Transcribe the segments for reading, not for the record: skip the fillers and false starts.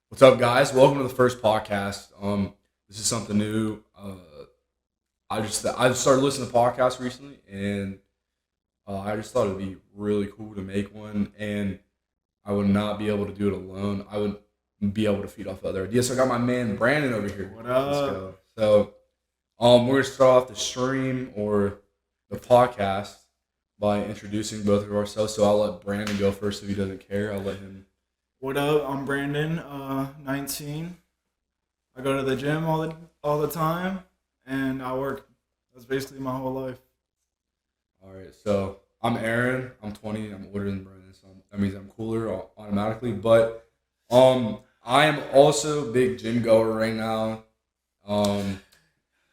What's up, guys? Welcome to the first podcast. This is something new. I started listening to podcasts recently, and I just thought it'd be really cool to make one. And I would not be able to do it alone. I would be able to feed off other ideas. So I got my man Brandon over here. What Let's up? go. So we're gonna start off the stream or the podcast by introducing both of ourselves. So I'll let Brandon go first if he doesn't care. I'll let him. What up? I'm Brandon, 19. I go to the gym all the time, and I work. That's basically my whole life. All right, so I'm Aaron. I'm 20. I'm older than Brendan, so that means I'm cooler automatically. But I am also a big gym goer right now. Um,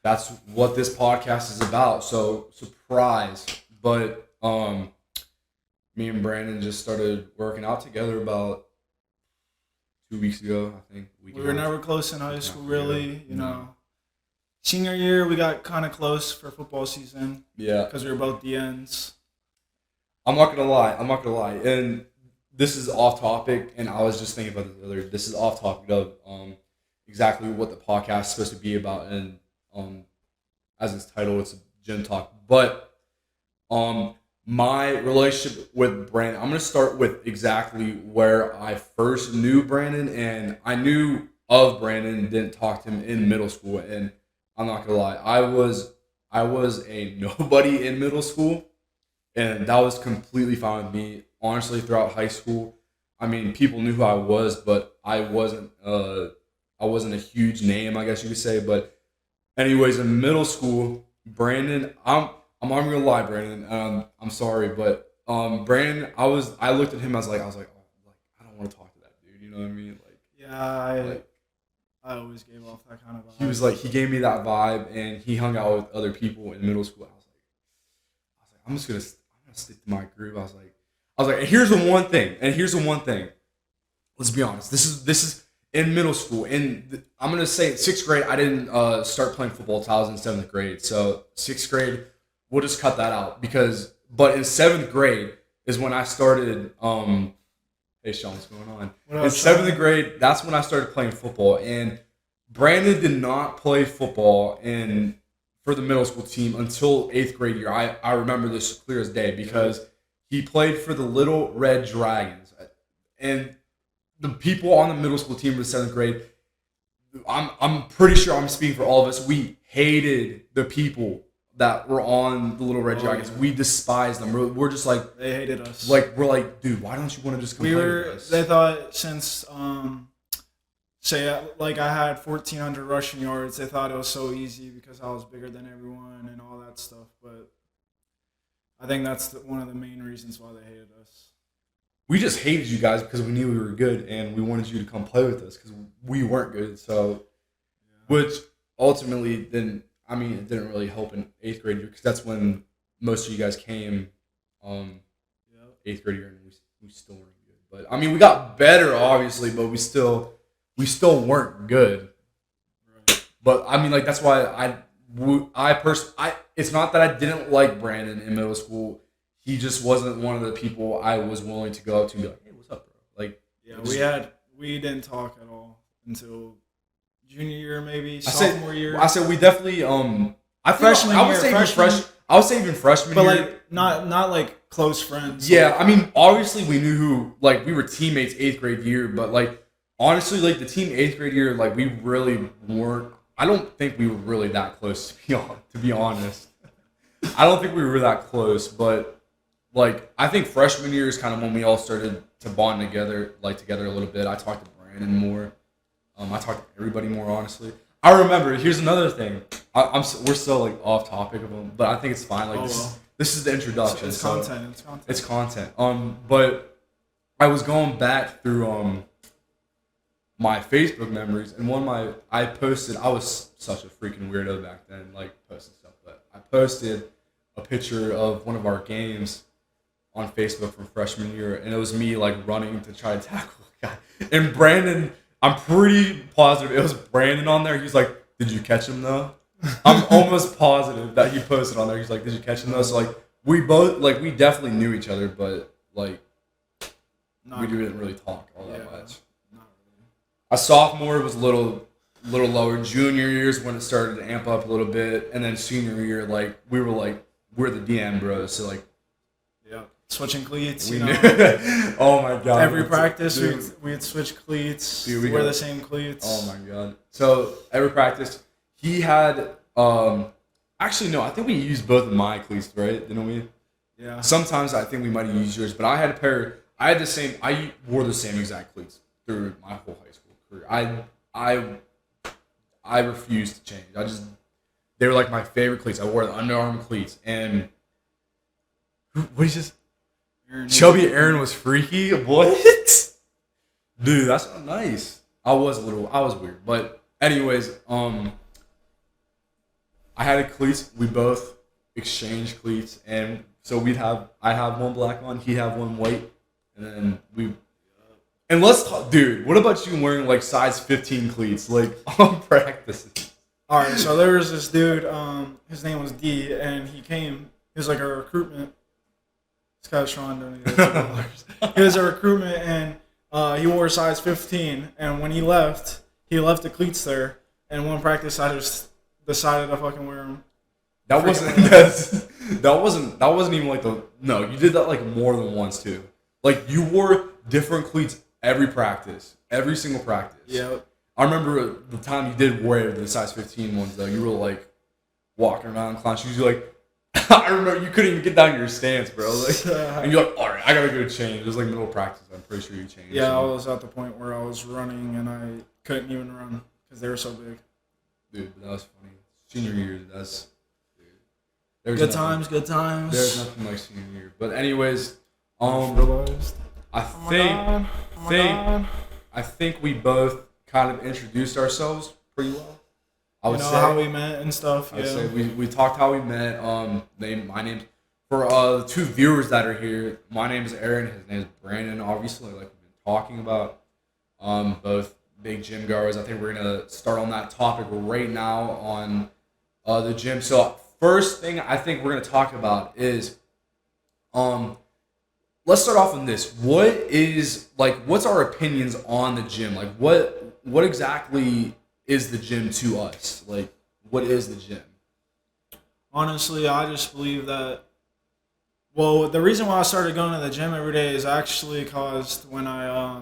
that's what this podcast is about. So surprise! But me and Brandon just started working out together about 2 weeks ago. I think We were never close in high school, really. Senior year, we got kind of close for football season Yeah. because we were both the ends. I'm not gonna lie. And this is off topic. And I was just thinking about this earlier. This is off topic of exactly what the podcast is supposed to be about. And as its title, it's a gym talk. But my relationship with Brandon, I'm gonna start with exactly where I first knew Brandon, and I knew of Brandon. Didn't talk to him in middle school, and I'm not gonna lie. I was a nobody in middle school, and that was completely fine with me. Honestly, throughout high school, I mean, people knew who I was, but I wasn't. I wasn't a huge name, I guess you could say. But anyways, in middle school, Brandon, I'm not gonna lie, Brandon. I'm sorry, but Brandon, I looked at him. I was like, oh, like I don't want to talk to that dude. You know what I mean? Yeah, I Like I always gave off that kind of he vibe. was like he gave me that vibe, and he hung out with other people in middle school. I was like, I'm gonna stick to my groove. I was like, and here's the one thing. Let's be honest. This is in middle school, and I'm gonna say in sixth grade. I didn't start playing football until I was in seventh grade. So sixth grade, we'll just cut that out because. But in seventh grade is when I started. Hey Sean, what's going on? What In up, seventh Sean? grade, that's when I started playing football, and Brandon did not play football in for the middle school team until eighth grade year. I remember this clear as day because he played for the Little Red Dragons, and the people on the middle school team in the seventh grade. I'm pretty sure I'm speaking for all of us. We hated the people that were on the Little Red Oh, Dragons. yeah. We despised them. We're just They hated us. we're like, dude, why don't you want to just come we play with were. us? They thought since say like I had 1,400 rushing yards, they thought it was so easy because I was bigger than everyone and all that stuff. But I think that's one of the main reasons why they hated us. We just hated you guys because we knew we were good and we wanted you to come play with us because we weren't good. So, Yeah. which ultimately then, I mean, it didn't really help in eighth grade year because that's when most of you guys came, Yep. eighth grade year, and we still weren't good. But I mean, we got better obviously, but we still weren't good. Right. But I mean, like that's why it's not that I didn't like Brandon in middle school. He just wasn't one of the people I was willing to go up to and be like, hey, what's up, bro? Like, Yeah, just- we didn't talk at all until junior year, maybe I said, sophomore year. I said we definitely Freshman I would year, say freshman. I would say even freshman but year. like not like close friends. Yeah, I mean, obviously we knew who, like we were teammates eighth grade year, but like honestly, like the team eighth grade year, like we really weren't. I don't think we were really that close to be honest. I don't think we were that close, but like I think freshman year is kind of when we all started to bond together, like together a little bit. I talked to Brandon more. I talked to everybody more honestly. I remember. Here's another thing. We're still like off topic of them, but I think it's fine. Like Oh this, well. this is the introduction. It's so content. It's content. it's content. But I was going back through my Facebook memories, and I posted. I was such a freaking weirdo back then, like posting stuff. But I posted a picture of one of our games on Facebook from freshman year, and it was me like running to try to tackle a guy. And Brandon, I'm pretty positive it was Brandon on there. He's like, "Did you catch him though?" I'm almost positive that he posted on there. He's like, "Did you catch him though?" So like we definitely knew each other, but like Not we didn't really talk all that Yeah. much. Not really. A sophomore was a little lower. Junior year is when it started to amp up a little bit, and then senior year, like we're the DM bros, so like Yeah. Switching cleats, we you knew. know. Oh my god! Every practice, Dude. we'd switch cleats, Dude, we wear got- the same cleats. Oh my god! So every practice, he had. Actually, no. I think we used both of my cleats, right? Didn't we? Yeah. Sometimes I think we might have used yours, but I had a pair. I had the same. I wore the same exact cleats through my whole high school career. I refused to change. They were like my favorite cleats. I wore the Under Armour cleats, and what is this? Chubby Aaron was freaky. What? Dude, that's not nice. I was weird, but anyways, I had a cleats. We both exchanged cleats, and so I'd have one black on, he'd have one white, and then and let's talk, dude. What about you wearing like size 15 cleats, like on practice? All right, so there was this dude. His name was D, and he was like a recruitment. This guy's Sean doing it. He was a recruitment, and he wore a size 15. And when he left the cleats there. And one practice, I just decided to fucking wear them. That wasn't even like you did that like more than once too. Like you wore different cleats every practice, every single practice. Yeah. I remember the time you did wear the size 15 ones though. You were like walking around in clown shoes. You're like, I remember you couldn't even get down your stance, bro. Like, and you're like, all right, I gotta go change. It was like middle of practice. I'm pretty sure you changed. Yeah, I was at the point where I was running and I couldn't even run because they were so big. Dude, that was funny. Senior year, there's Good nothing- times. There's nothing like senior year. But anyways, Realized. I think we both kind of introduced ourselves pretty well. I would say how we met and stuff. I would Yeah. say we talked how we met. My name's for the two viewers that are here. My name is Aaron. His name is Brandon. Obviously, like we've been talking about, both big gym goers. I think we're gonna start on that topic right now on the gym. So first thing I think we're gonna talk about is, let's start off on this. What's our opinions on the gym? Like what exactly is the gym to us? Like, what is the gym? Honestly, I just believe that. Well, the reason why I started going to the gym every day is actually caused when I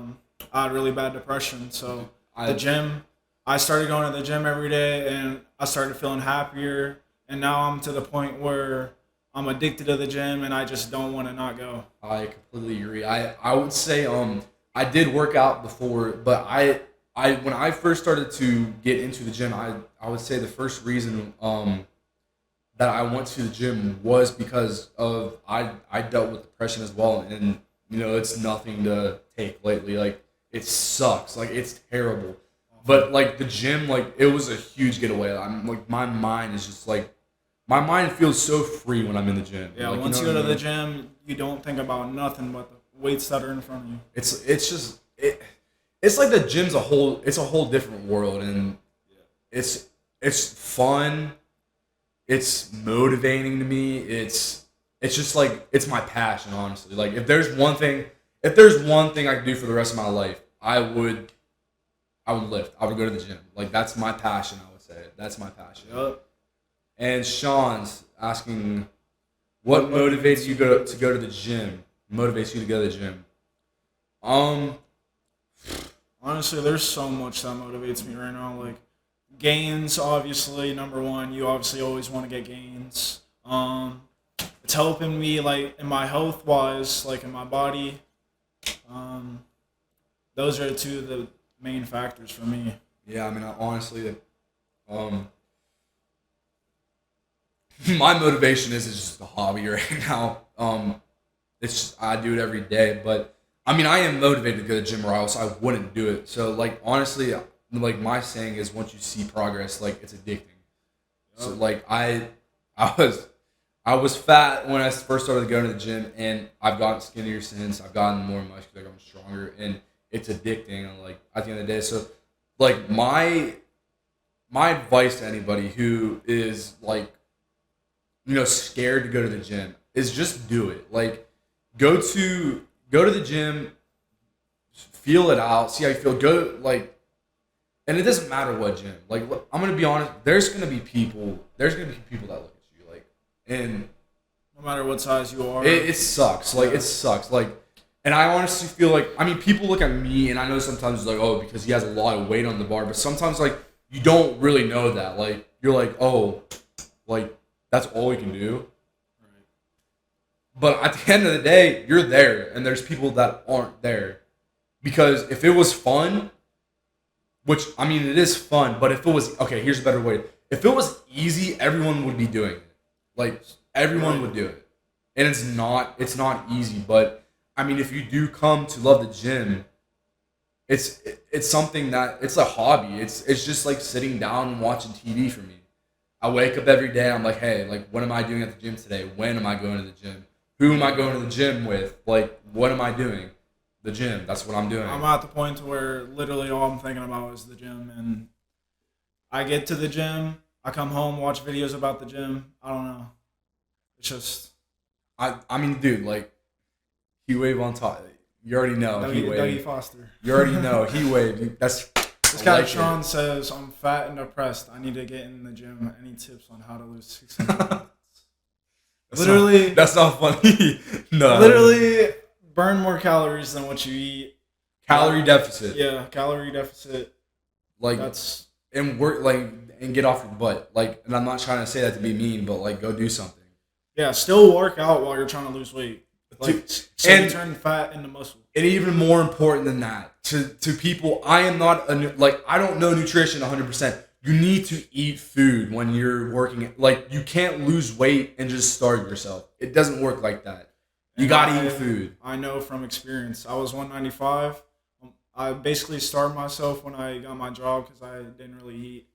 had really bad depression. So the gym, I started going to the gym every day, and I started feeling happier. And now I'm to the point where I'm addicted to the gym, and I just don't want to not go. I completely agree. I would say I did work out before, but I when I first started to get into the gym, I would say the first reason that I went to the gym was because of I dealt with depression as well, and it's nothing to take lightly. Like it sucks, like it's terrible. But like the gym, like it was a huge getaway. I'm like my mind is just like my mind feels so free when I'm in the gym. Yeah, like, once you know go what to I the mean? gym, you don't think about nothing but the weights that are in front of you. It's like the gym's it's a whole different world, and it's fun. It's motivating to me. It's just like it's my passion, honestly. Like if there's one thing I could do for the rest of my life, I would lift. I would go to the gym. Like that's my passion. I would say that's my passion. Yep. And Sean's asking, what motivates you to go to the gym? Motivates you to go to the gym? Honestly, there's so much that motivates me right now. Like gains, obviously, number one. You obviously always want to get gains. It's helping me like in my health wise, like in my body. Those are two of the main factors for me. Yeah, I mean, honestly, my motivation is just a hobby right now. It's just, I do it every day, but I mean, I am motivated to go to the gym, or else I wouldn't do it. So, like, honestly, like my saying is, once you see progress, like it's addicting. So, like, I was fat when I first started going to the gym, and I've gotten skinnier since. I've gotten more muscular, I'm stronger, and it's addicting. And like at the end of the day, so like my advice to anybody who is like, scared to go to the gym is just do it. Like go to the gym, feel it out, see how you feel. and it doesn't matter what gym. Like, look, I'm gonna be honest. There's gonna be people. There's gonna be people that look at you like, and No matter what size you are. it sucks. Like, Yeah. it sucks. Like, and I honestly feel like, I mean, people look at me, and I know sometimes it's like, oh, because he has a lot of weight on the bar, but sometimes like you don't really know that. Like, you're like, oh, like that's all we can do. Right. But at the end of the day, you're there, and there's people that aren't there. Because if it was fun, which I mean, it is fun, but if it was okay, here's a better way. If it was easy, everyone would be doing it. Like everyone would do it, and it's not easy. But I mean, if you do come to love the gym, it's something that it's a hobby. It's just like sitting down and watching TV for me. I wake up every day. I'm like, hey, like, what am I doing at the gym today? When am I going to the gym? Who am I going to the gym with? Like, what am I doing? The gym. That's what I'm doing. I'm at the point to where literally all I'm thinking about is the gym, and I get to the gym, I come home, watch videos about the gym. I don't know. It's just I mean, dude, like, heat wave on top. You already know heat Dougie wave. Foster. You already know heat wave. That's This I guy like Sean says, I'm fat and depressed. I need to get in the gym. Any tips on how to lose 600 pounds? Literally, that's not funny. No, literally burn more calories than what you eat. calorie deficit. Yeah, calorie deficit. Like, That's and work like and get off your butt. Like, and I'm not trying to say that to be mean, but like, go do something. yeah. Still work out while you're trying to lose weight. Like, so you and turn fat into muscle. and even more important than that, to people, I am not I don't know nutrition 100%. You need to eat food when you're working. Like, you can't lose weight and just starve yourself. It doesn't work like that. You And gotta eat food. I know from experience. I was 195. I basically starved myself when I got my job because I didn't really eat.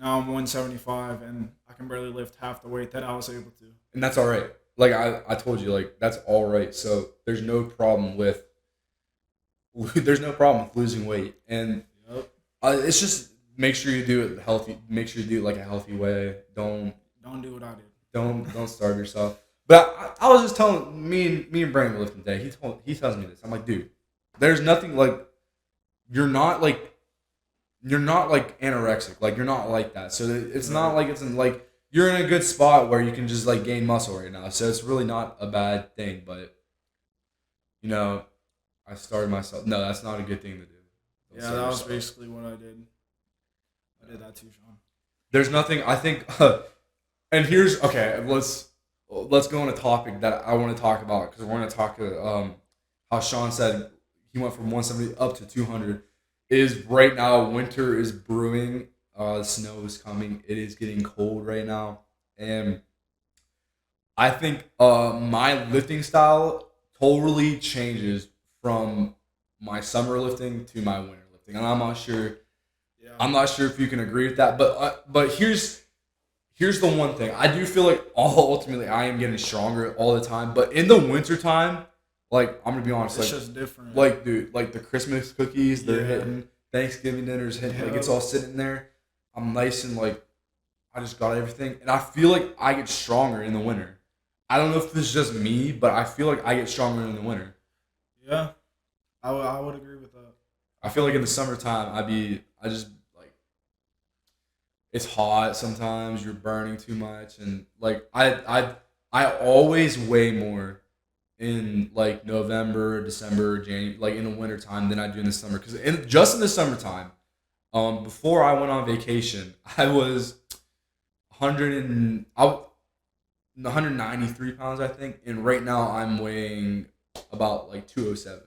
Now I'm 175 and I can barely lift half the weight that I was able to. And that's all right. Like, I told you, like, that's all right. So there's no problem with losing weight, and Yep. it's just make sure you do it healthy. Make sure you do it like a healthy way. Don't Do what I did. don't starve yourself. But I was just telling me and Brandon were lifting today. He tells me this. I'm like, dude, there's nothing like you're not like anorexic. Like, you're not like that. So it's not like it's in like you're in a good spot where you can just like gain muscle right now. So it's really not a bad thing. But you know, I started myself. No, that's not a good thing to do. Don't Yeah, starve that was yourself. basically what I did. I did that too, Sean. There's nothing I think. And here's okay. Let's go on a topic that I want to talk about, because we're going to talk how Sean said he went from 170 up to 200. Is right now winter is brewing. Snow is coming. It is getting cold right now, and I think my lifting style totally changes from my summer lifting to my winter lifting, and I'm not sure. Yeah. I'm not sure if you can agree with that, but here's the one thing. I do feel like ultimately I am getting stronger all the time, but in the wintertime, like, I'm gonna be honest, It's like, just different. dude, like the Christmas cookies, they're Yeah. hitting, Thanksgiving dinner's hitting, like, it's all sitting there. I'm nice and like I just got everything, and I feel like I get stronger in the winter. I don't know if this is just me, but I feel like I get stronger in the winter. Yeah, I would agree with that. I feel like in the summertime, I just like, it's hot sometimes. You're burning too much, and like I always weigh more in like November, December, January, like in the wintertime than I do in the summer. Because just in the summertime, before I went on vacation, I was 193 pounds, I think, and right now I'm weighing about like 207.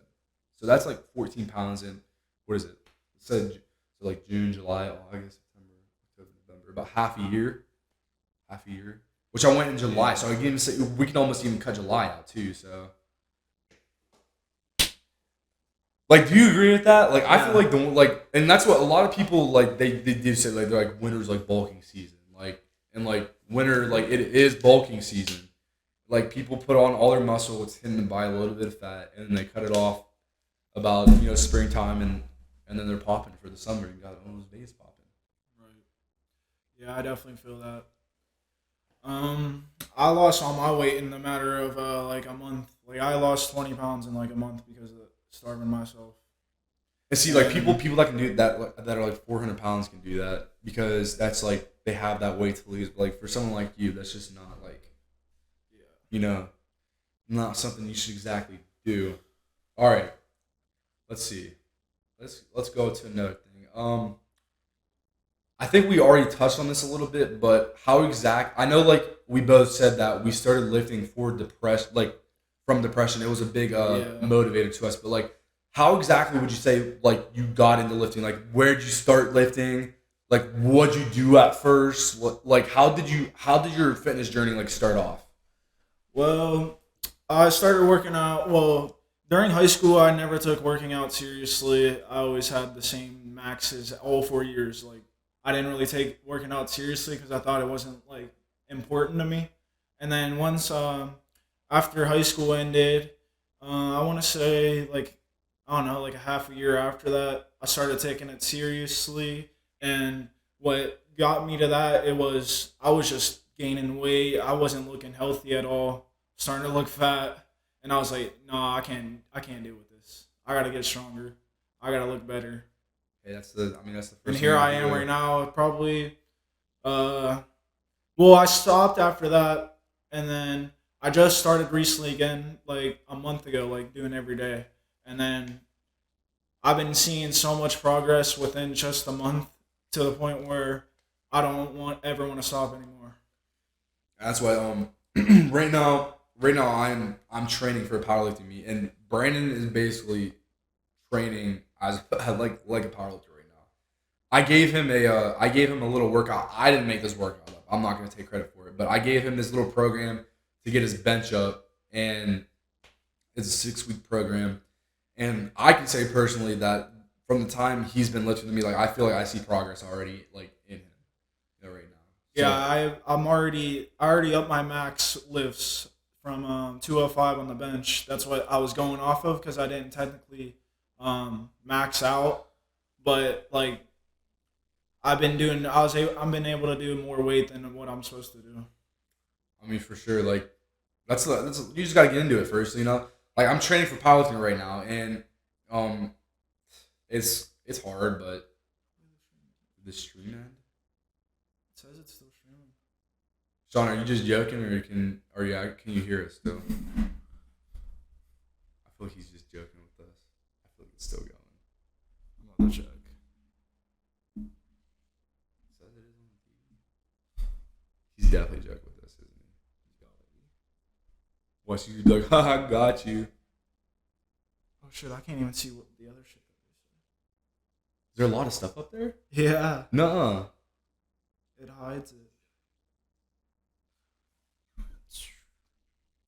So that's like 14 pounds in, what is it? It said so like June, July, August, September, October, November, about half a year, which I went in July. So I can even say we can almost even cut July out too. So, like, do you agree with that? Like, I feel like and that's what a lot of people like. They do say, like, they're like, winter's like bulking season, like, and like winter, like, it is bulking season. Like, people put on all their muscle, it's hidden by a little bit of fat, and then they cut it off about springtime, and then they're popping for the summer. You got all those babies popping. Right. Yeah, I definitely feel that. I lost all my weight in the matter of like a month. Like, I lost 20 pounds in like a month because of starving myself. And see, like people that can do that are like 400 pounds can do that because that's like they have that weight to lose. But like for someone like you, that's just not like, you know, not something you should exactly do. All right, let's see. Let's go to another thing. I think we already touched on this a little bit, but how exact? I know, like we both said that we started lifting for depression, like from depression. It was a big motivator to us. But like, how exactly would you say like you got into lifting? Like, where did you start lifting? Like, what'd you do at first? Like, how did your fitness journey like start off? Well, I started working out. Well, during high school, I never took working out seriously. I always had the same maxes all 4 years. Like, I didn't really take working out seriously because I thought it wasn't like important to me. And then once after high school ended, I want to say like I don't know, like a half a year after that, I started taking it seriously. And what got me to that, I was just gaining weight. I wasn't looking healthy at all, starting to look fat, and I was like, no, I can't deal with this. I gotta get stronger. I gotta look better. Hey, that's the first. And thing here you I have to am do. right now. Probably, well, I stopped after that, and then I just started recently again, like a month ago, like doing every day, and then I've been seeing so much progress within just a month to the point where I don't ever want to stop anymore. That's why right now I'm training for a powerlifting meet, and Brandon is basically training as like a powerlifter right now. I gave him a little workout. I didn't make this workout up. I'm not gonna take credit for it, but I gave him this little program to get his bench up, and it's a 6 week program. And I can say personally that from the time he's been lifting to me, like I feel like I see progress already, like in him, right now. Yeah, So I already up my max lifts from 205 on the bench. That's what I was going off of because I didn't technically max out, but like I've been doing, I've been able to do more weight than what I'm supposed to do. I mean, for sure, like that's you just gotta get into it first, you know. Like I'm training for powerlifting right now, and um, it's hard, but the stream end. It says it's still streaming. Sean, are you just joking, or can you hear us still? I feel like he's just joking with us. I feel like it's still going. I'm about to check. It says it is on TV. He's definitely joking with us, isn't he? Once you like, haha, got you. Oh shit, I can't even see what the other shit. Is there a lot of stuff up there? Yeah, Nuh-uh. it hides it.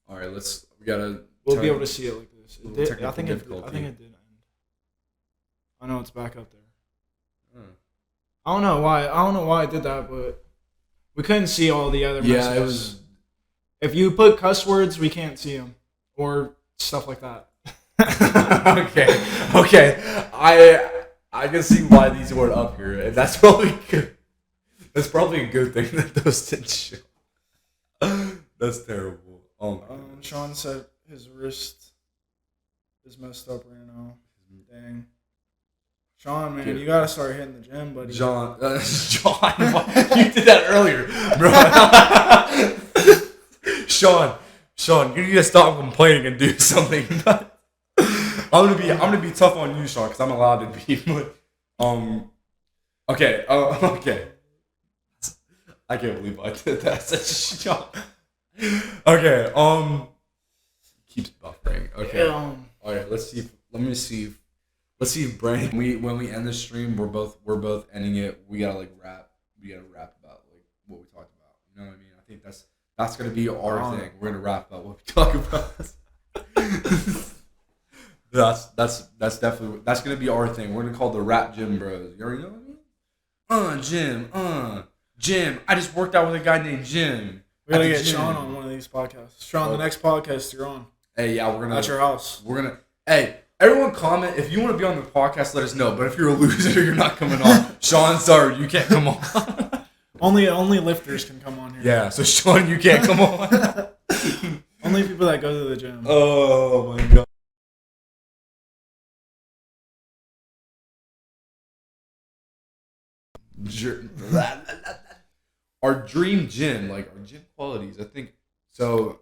All right, we gotta. We'll be able to see it like this. Little It did, technical I think difficulty. it did end. I know it's back up there. Uh, I don't know why I did that, but we couldn't see all the other yeah, messages. it was. If you put cuss words, we can't see them or stuff like that. Okay. I can see why these weren't up here, and that's probably good. That's probably a good thing that those didn't show. That's terrible. Oh my goodness. Sean said his wrist is messed up right now. Dang. Sean, man, you gotta start hitting the gym, buddy. John, you did that earlier, bro. Sean, you need to stop complaining and do something. I'm gonna be tough on you, Sean, because I'm allowed to be. But, okay, okay. I can't believe I did that. Sean. Okay, keeps buffering. Okay, all right. Let's see. Let's see if Brandon. When we end the stream, we're both ending it. We gotta rap. We gotta rap about like what we talked about. You know what I mean? I think that's gonna be our thing. We're gonna rap about what we talk about. That's definitely gonna be our thing. We're gonna call the Rap Gym Bros. You already know what I mean? Jim. I just worked out with a guy named Jim. We gotta get Sean on one of these podcasts. Sean, the next podcast you're on. Hey, yeah, we're gonna at your house. Hey, everyone comment if you want to be on the podcast. Let us know. But if you're a loser, you're not coming on. Sean, sorry, you can't come on. Only lifters can come on here. Yeah, so Sean, you can't come on. Only people that go to the gym. Oh my god. our dream gym, like our gym qualities. I think so.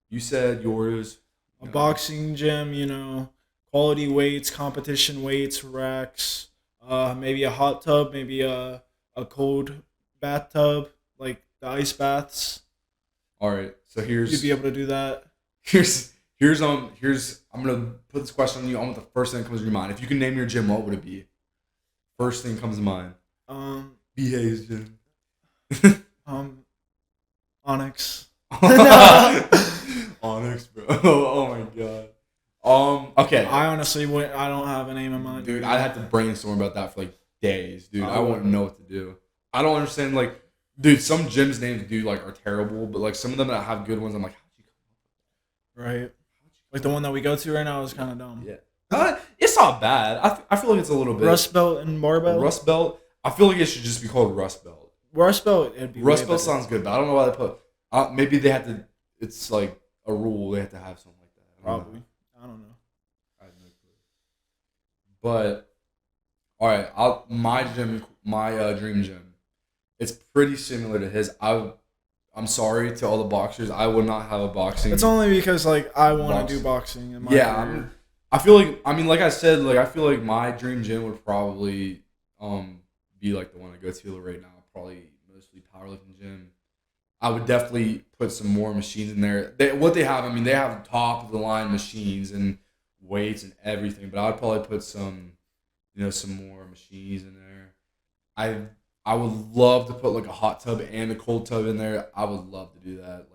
You said yours. A boxing gym, you know, quality weights, competition weights, racks, maybe a hot tub, maybe a cold bathtub, like the ice baths. All right. So You'd be able to do that. here's I'm gonna put this question on you. I want the first thing that comes to your mind. If you can name your gym, what would it be? First thing comes to mind. BA's gym. Onyx. Onyx, bro. Oh my god. Okay. I honestly wouldn't. I don't have a name in mind. Dude, I'd have to brainstorm about that for like days, dude. I wouldn't know what to do. I don't understand, like, dude, some gyms names, dude, like, are terrible, but like some of them that have good ones, I'm like, how'd you come up with that? Right. Like the one that we go to right now is kind of dumb. Yeah. It's not bad. I feel like it's a little bit. Rust Belt and Barbell. Rust Belt. I feel like it should just be called Rust Belt. Rust Belt. It'd be Rust Belt sounds good, but I don't know why they put. Maybe they had to. It's like a rule. They have to have something like that. Probably. I don't know. I have no clue. But all right, my dream gym. It's pretty similar to his. I'm sorry to all the boxers. I would not have a boxing. It's only because like I want to do boxing in my career. I feel like like I said, like I feel like my dream gym would probably be like the one I go to right now. Probably mostly powerlifting gym. I would definitely put some more machines in there. What they have, they have top of the line machines and weights and everything. But I'd probably put some more machines in there. I would love to put like a hot tub and a cold tub in there. I would love to do that.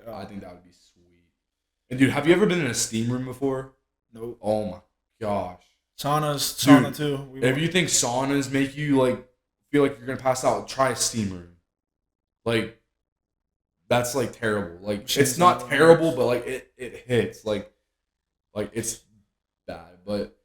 I think that would be sweet. And dude, have you ever been in a steam room before? Nope. Oh my gosh. Sauna too. If you think saunas make you like feel like you're gonna pass out, try a steam room. Like that's like terrible. Like it's not terrible, but like it hits. Like it's bad. But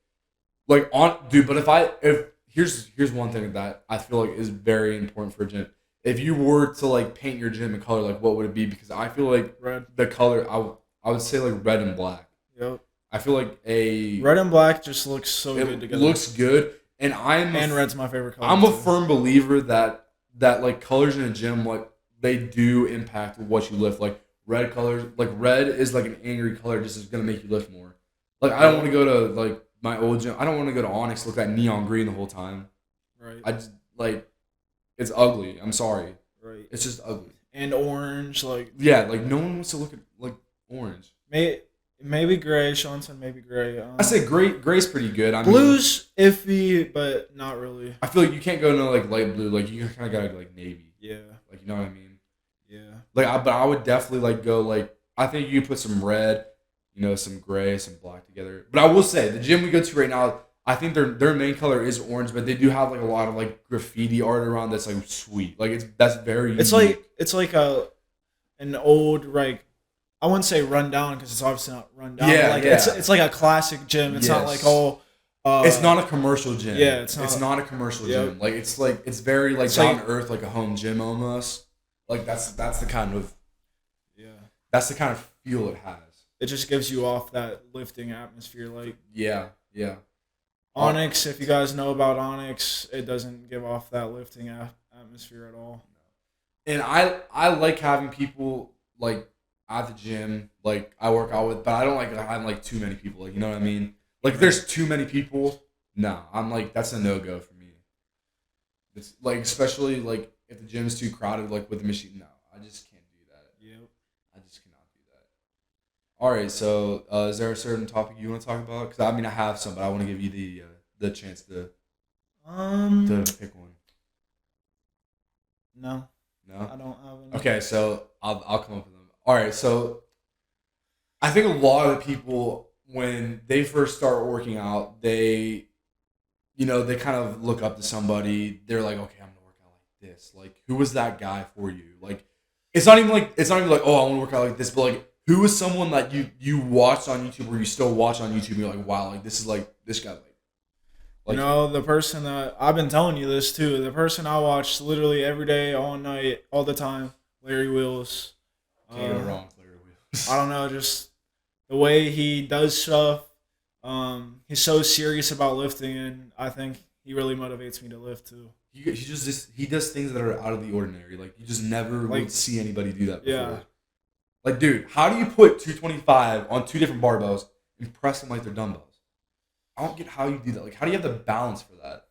like but here's one thing that I feel like is very important for a gym. If you were to like paint your gym in color, like what would it be? Because I feel like red. The color I would say like red and black. Yep. I feel like red and black just looks so good together. It looks good, and red's my favorite color. I'm a firm believer that like colors in a gym, like they do impact what you lift. Like red colors, like red is like an angry color, just is gonna make you lift more. Like I don't want to go to like my old gym. I don't want to go to Onyx, look at neon green the whole time. Right. I just like it's ugly. I'm sorry. Right. It's just ugly. And orange, like like no one wants to look at like orange. Maybe gray. Sean said maybe gray. I say gray's pretty good. Blue's iffy, but not really. I feel like you can't go into like light blue. Like you kind of gotta go like navy. Yeah. Like you know what I mean? Yeah. But I would definitely like go like I think you put some red, some gray, some black together. But I will say the gym we go to right now, I think their main color is orange, but they do have like a lot of like graffiti art around that's like sweet. Like that's very. Unique. It's like an old like. I wouldn't say run down because it's obviously not run down. Yeah, like it's like a classic gym. It's not like it's not a commercial gym. Yeah, it's not a commercial gym. Like it's very like down to earth, like a home gym almost. Like that's the kind of that's the kind of feel it has. It just gives you off that lifting atmosphere. Like yeah. Onyx, if you guys know about Onyx, it doesn't give off that lifting atmosphere at all. And I like having people like. At the gym, like I work out with, but I don't like having like too many people. Like you know what I mean? Like if there's too many people, no, I'm like that's a no go for me. It's like especially like if the gym's too crowded, like with the machine. No, I just can't do that. Yep. I just cannot do that. All right, so is there a certain topic you want to talk about? Because I have some, but I want to give you the chance to pick one. No, I don't have any. Okay, so I'll come up with them. All right, so I think a lot of people when they first start working out, they kind of look up to somebody. They're like, okay, I'm gonna work out like this. Like, who was that guy for you? Like, it's not even like oh, I want to work out like this, but like, who is someone that you watched on YouTube or you still watch on YouTube? And you're like, wow, like this is like this guy. Like the person that I've been telling you this too. The person I watch literally every day, all night, all the time. Larry Wheels. Can't go wrong with Larry Wheels. I don't know, just the way he does stuff. He's so serious about lifting, and I think he really motivates me to lift too. He does things that are out of the ordinary. Like you just never Like- would see anybody do that before. Yeah. Like, dude, how do you put 225 on 2 different barbells and press them like they're dumbbells? I don't get how you do that. Like, how do you have the balance for that?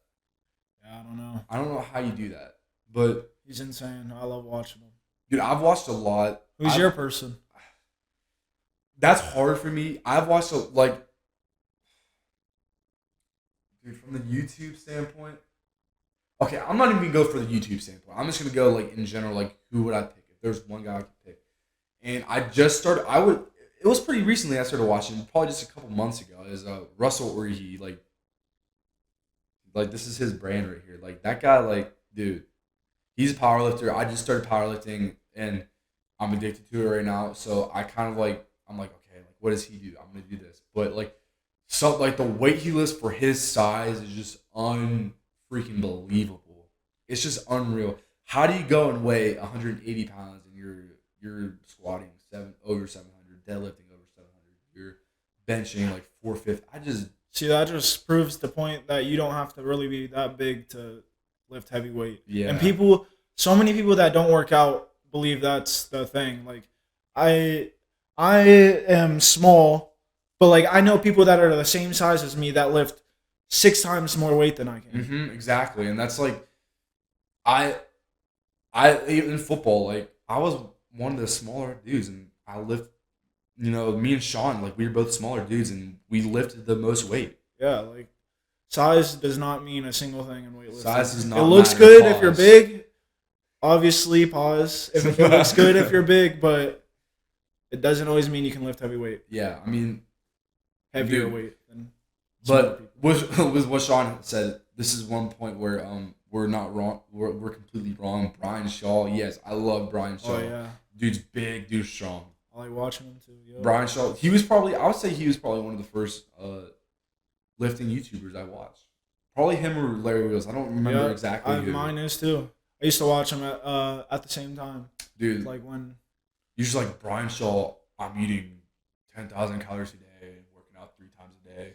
Yeah, I don't know. I don't know how you do that. But, He's insane. I love watching him. dude, I've watched a lot. Who's your person? That's hard for me. I've watched, dude, from the YouTube standpoint. Okay, I'm not even going to go for the YouTube standpoint. I'm just going to go, like, in general, like, who would I pick? If there's one guy I could pick. And I just started, it was pretty recently I started watching, probably just a couple months ago, is Russell Orhi, like this is his brand right here. Like that guy, like, dude, he's a powerlifter. I just started powerlifting and I'm addicted to it right now. So I kind of like, I'm like, okay, like what does he do? I'm going to do this. But like, so like the weight he lifts for his size is just unfreaking believable. It's just unreal. How do you go and weigh 180 pounds and you're squatting over 700, deadlifting over 700, you're benching like 450. I just See, that just proves the point that you don't have to really be that big to lift heavy weight. Yeah. And so many people that don't work out believe that's the thing. Like, I am small, but like I know people that are the same size as me that lift 6 times more weight than I can. exactly, and that's like I in football, like I was one of the smaller dudes, and I lift. You know, me and Sean, like we were both smaller dudes, and we lifted the most weight. Yeah, like size does not mean a single thing in weightlifting. Size is not. It looks matter, good pause. if you're big. Obviously, pause. If it looks good if you're big, but it doesn't always mean you can lift heavy weight. Yeah, I mean, Heavier dude, weight than smaller people. but with what Sean said, this is one point where we're not wrong. We're completely wrong. Brian Shaw, yes, I love Brian Shaw. Oh yeah, Dude's big, dude's strong. I like watching him too. Yo. Brian Shaw, I would say he was probably one of the first lifting YouTubers I watched. Probably him or Larry Wheels. I don't remember exactly who. Mine is too. I used to watch him at the same time. Dude, Like when you're just like, Brian Shaw, I'm eating 10,000 calories a day, working out 3 times a day,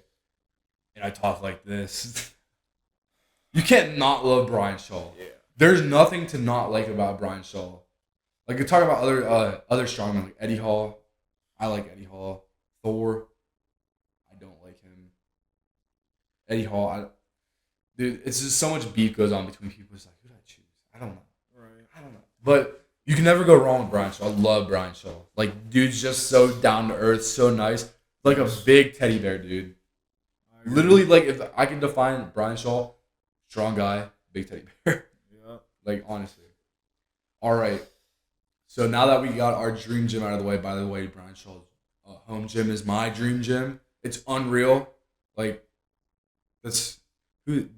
and I talk like this. You can't not love Brian Shaw. Yeah. There's nothing to not like about Brian Shaw. Like, you talk about other strongmen, like Eddie Hall. I like Eddie Hall. Thor, I don't like him. Eddie Hall, dude, it's just so much beef goes on between people. It's like, who do I choose? I don't know. right. I don't know. But you can never go wrong with Brian Shaw. I love Brian Shaw. Like, dude's just so down to earth, so nice. Like a big teddy bear, dude. Literally, like, if I can define Brian Shaw, strong guy, big teddy bear. Yeah. Like, honestly. All right. So now that we got our dream gym out of the way, by the way, Brian Shaw's home gym is my dream gym. It's unreal. Like, that's who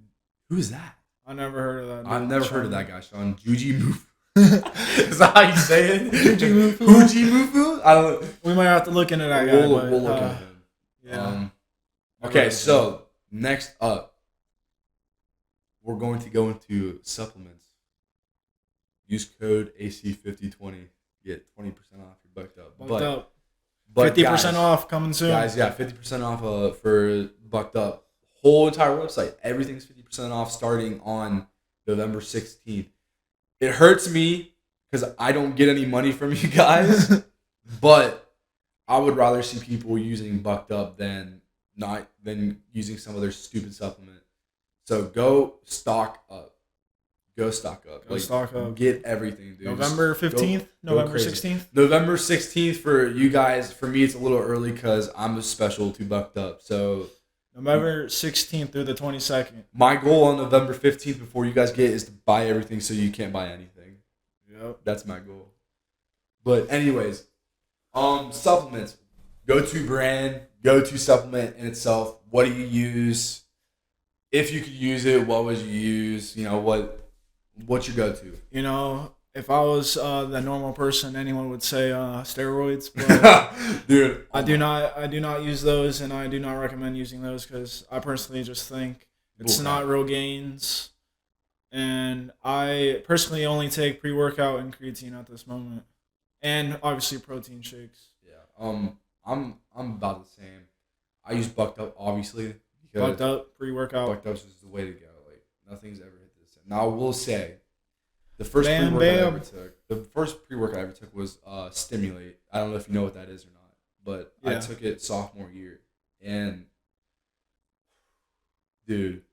is that? I never heard of that. I've never heard of that guy, Sean. Juji Mufu. Is that how you say it? Juji Mufu? Fuji Mufu? I don't know. We might have to look into that guy. We'll but, look at him. Yeah. Okay, so next up, we're going to go into supplements. Use code AC5020. Get 20% off your bucked up. Bucked up. But 50% guys, off coming soon. Guys, yeah, 50% off for bucked up. Whole entire website. Everything's 50% off starting on November 16th. It hurts me because I don't get any money from you guys, but I would rather see people using bucked up than using some other stupid supplement. So go stock up. Go stock up. Go stock up. Get everything, dude. November 15th? November crazy. 16th? November 16th for you guys. For me, it's a little early because I'm special to bucked up. So November 16th through the 22nd. my goal on November 15th before you guys get is to buy everything so you can't buy anything. Yep. That's my goal. But anyways, supplements. Go-to brand, go-to supplement in itself. What do you use? If you could use it, what would you use? You know, what's your go-to? You know, if I was the normal person, anyone would say steroids. But Dude. I do not use those, and I do not recommend using those because I personally just think it's Bullcrap. not real gains. And I personally only take pre-workout and creatine at this moment, and obviously protein shakes. Yeah. I'm about the same. I use bucked up obviously because Bucked up pre-workout. bucked up is the way to go. Like Nothing's ever hit the same. Now I will say, the first Bam, pre-workout I bam. ever took, the first pre-workout I ever took was Stimulate. I don't know if you know what that is or not, but I Yeah. took it sophomore year, and dude,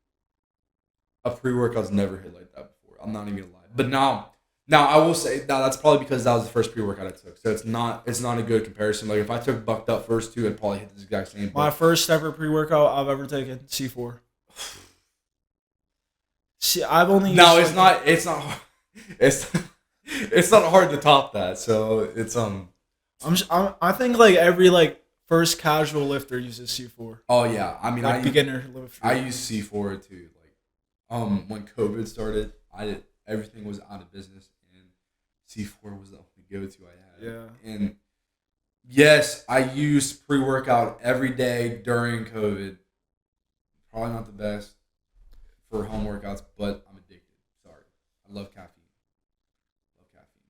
a pre-workout's never hit like that before. I'm not even gonna lie. But now I will say now that's probably because that was the first pre-workout I took. So it's not a good comparison. Like if I took Bucked Up first too, I'd probably hit this exact same. My first ever pre-workout I've ever taken, C4. See, I've only No, used, it's not. It's not. It's it's not hard to top that. So it's I think like every like first casual lifter uses C4. Oh yeah. I mean, Like beginner lifter. I use C4 too. Like when COVID started, everything was out of business, and C4 was the only go-to I had. Yeah. And yes, I used pre-workout every day during COVID. Probably not the best for home workouts, but I'm addicted. Sorry, I love caffeine. Love caffeine.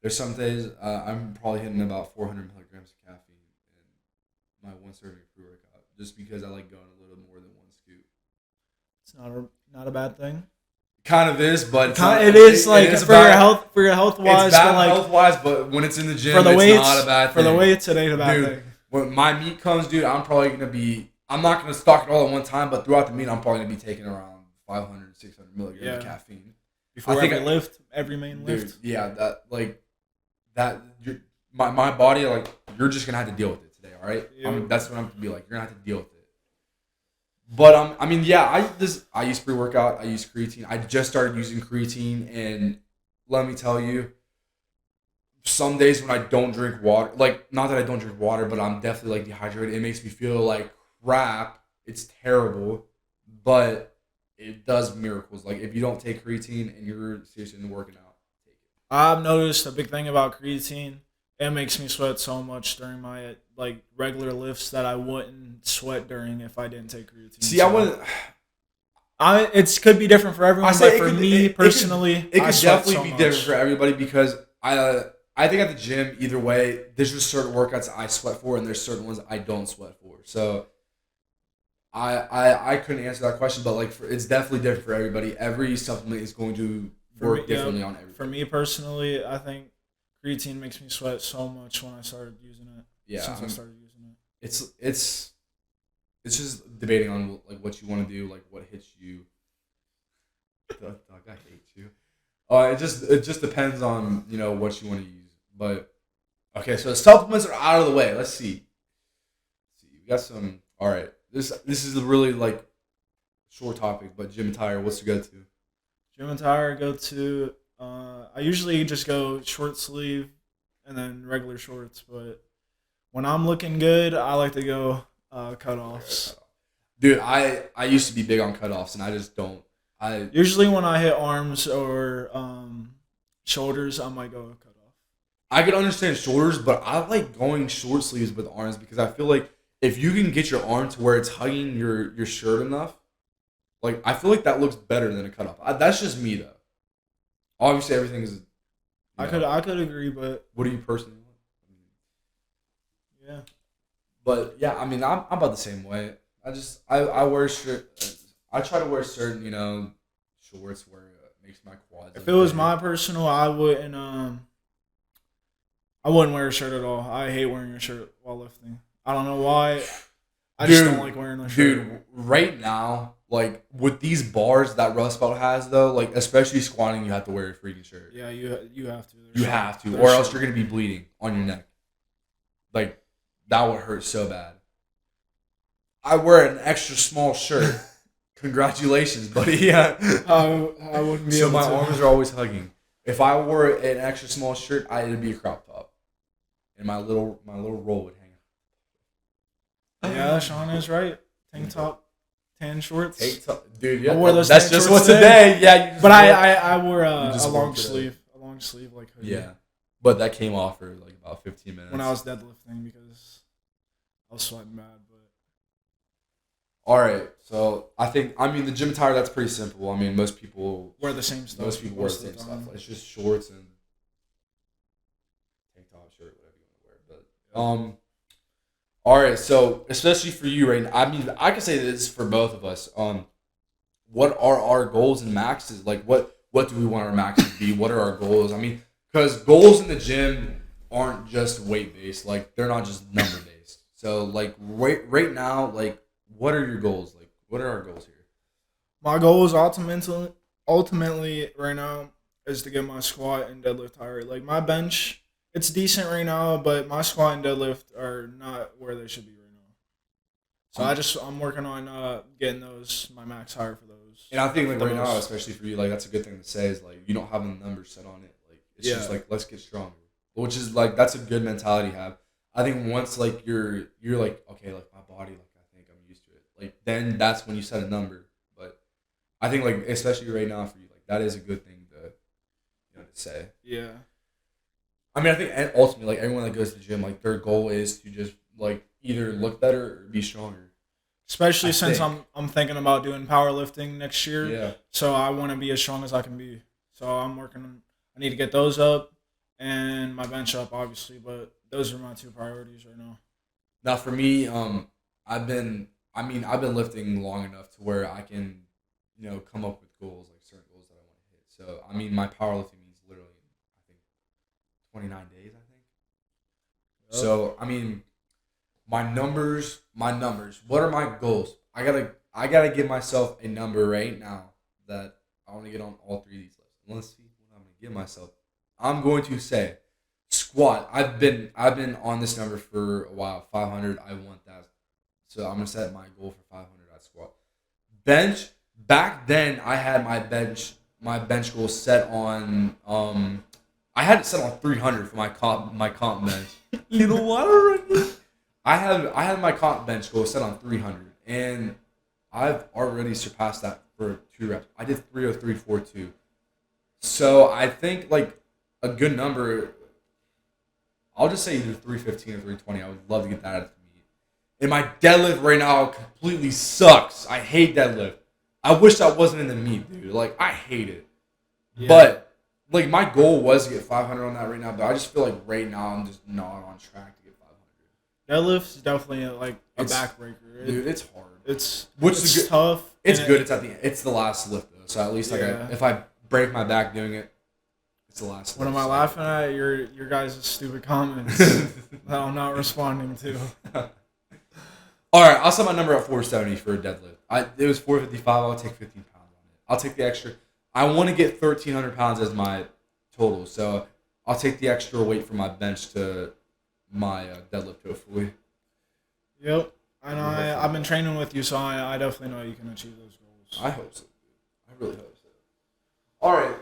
There's some days I'm probably hitting about 400 milligrams of caffeine in my one serving pre-workout, just because I like going a little more than one scoop. It's not a bad thing. Kind of is, but it's It is like it is for your health wise, it's bad but like health wise, but when it's in the gym, for the it's weights, not a bad thing. for the weights, it ain't a bad Dude, thing. when my meet comes, dude, I'm not gonna stock it all at one time, but throughout the meet, I'm probably gonna be taking around 500, 600 milligrams of caffeine. Before I think every main lift. Dude, yeah, my body, like, you're just gonna have to deal with it today, all right? Yeah. That's what I'm gonna be like. You're gonna have to deal with it. But I mean, yeah, I use pre-workout. I use creatine. I just started using creatine, and let me tell you, some days when I don't drink water, like, not that I don't drink water, but I'm definitely like dehydrated. It makes me feel like crap. It's terrible, but it does miracles. Like if you don't take creatine and you're seriously into working out, take it. I've noticed a big thing about creatine. It makes me sweat so much during my like regular lifts that I wouldn't sweat during if I didn't take creatine. See, I wouldn't. It could be different for everyone, but for me personally, it I could sweat definitely so be much. different for everybody because I think at the gym either way, there's just certain workouts I sweat for and there's certain ones I don't sweat for. So I couldn't answer that question, but like it's definitely different for everybody. Every supplement is going to work differently on everybody. For me personally, I think creatine makes me sweat so much when I started using it. Yeah, since I started using it. It's just debating on like what you want to do, like what hits you. Doug, I hate you. It just depends on what you want to use. But okay, so the supplements are out of the way. Let's see. We got some. All right, this is a really like short topic, but gym attire. What's the go-to? Gym attire, go to. I usually just go short sleeve and then regular shorts, but when I'm looking good, I like to go cutoffs. Dude, I used to be big on cutoffs, and I just don't. Usually when I hit arms or shoulders, I might go cutoff. I can understand shoulders, but I like going short sleeves with arms because I feel like if you can get your arm to where it's hugging your shirt enough, like I feel like that looks better than a cutoff. That's just me though. Obviously, everything is. I could agree, but what do you personally want? Yeah. But yeah, I mean, I'm about the same way. I wear shirt. I try to wear certain shorts where it makes my quads. If it was my personal, I wouldn't wear a shirt at all. I hate wearing a shirt while lifting. I don't know why. I just don't like wearing a shirt. Dude, right now, like with these bars that Rust Belt has, though, like especially squatting, you have to wear a freaking shirt. Yeah, you have to. You have to, or else you're gonna be bleeding on your neck. Like that would hurt so bad. I wear an extra small shirt. Congratulations, buddy. Yeah. I wouldn't be So able my to. arms are always hugging. If I wore an extra small shirt, it'd be a crop top, and my little roll would hang. Yeah, Sean is right. Tank top, tan shorts. Dude. Yeah, I wore those that's tank just shorts what today. Yeah, But I wore a just long wore today. sleeve, like hoodie. Yeah, but that came off for like about 15 minutes. When I was deadlifting because I was sweating bad, but All right, so I mean the gym attire, that's pretty simple. I mean most people wear the same stuff. Most people wear the most of same the stuff. time. It's just shorts and tank top, shirt, whatever you want to wear. But all right, so especially for you right now, I mean I can say this for both of us. what are our goals and maxes? Like, what do we want our maxes to be? What are our goals? I mean, because goals in the gym aren't just weight based. Like, they're not just number based. So, like, right now, like, what are your goals? Like, what are our goals here? My goal is ultimately right now is to get my squat and deadlift higher. Like my bench, it's decent right now, but my squat and deadlift are not where they should be right now. So I'm working on getting those my max higher for those. And I think like right now, especially for you, like that's a good thing to say is like you don't have a number set on it. Like it's just like let's get stronger, which is like that's a good mentality to have. I think once like you're like okay, like my body, like I think I'm used to it. Like then that's when you set a number. But I think like especially right now for you, like that is a good thing to to say. Yeah. I mean, I think ultimately like everyone that goes to the gym, like their goal is to just like either look better or be stronger. Especially since I'm thinking about doing powerlifting next year. Yeah. So I want to be as strong as I can be. So I'm working on. I need to get those up and my bench up, obviously. But those are my two priorities right now. Now for me, I've been lifting long enough to where I can, come up with goals like certain goals that I want to hit. So I mean, my powerlifting means literally, I think, 29 days. I think. Yep. So I mean. My numbers. What are my goals? I gotta give myself a number right now that I want to get on all three of these lists. And let's see what I'm gonna give myself. I'm going to say squat. I've been on this number for a while. 500. I want that. So I'm gonna set my goal for 500 at squat. Bench. Back then, I had my bench goal set on. I had it set on 300 for my comp bench. You know what? I had my comp bench goal set on 300, and I've already surpassed that for 2 reps. I did 303.42. So I think like a good number. I'll just say either 315 or 320. I would love to get that at the meet. And my deadlift right now completely sucks. I hate deadlift. I wish that wasn't in the meet, dude. Like I hate it. Yeah. But like my goal was to get 500 on that right now, but I just feel like right now I'm just not on track. Deadlift is definitely like a backbreaker. Dude, it's hard. It's tough. It's good. It's at the end. It's the last lift though. So at least like if I break my back doing it, it's the last. What am I laughing at? Your guys' stupid comments that I'm not responding to. All right, I'll set my number at 470 for a deadlift. It was 455. I'll take 15 pounds on it. I'll take the extra. I want to get 1,300 pounds as my total, so I'll take the extra weight from my bench to my deadlift hopefully. Yep. And I've been training with you, so I definitely know you can achieve those goals. I hope so. I really hope so. All right.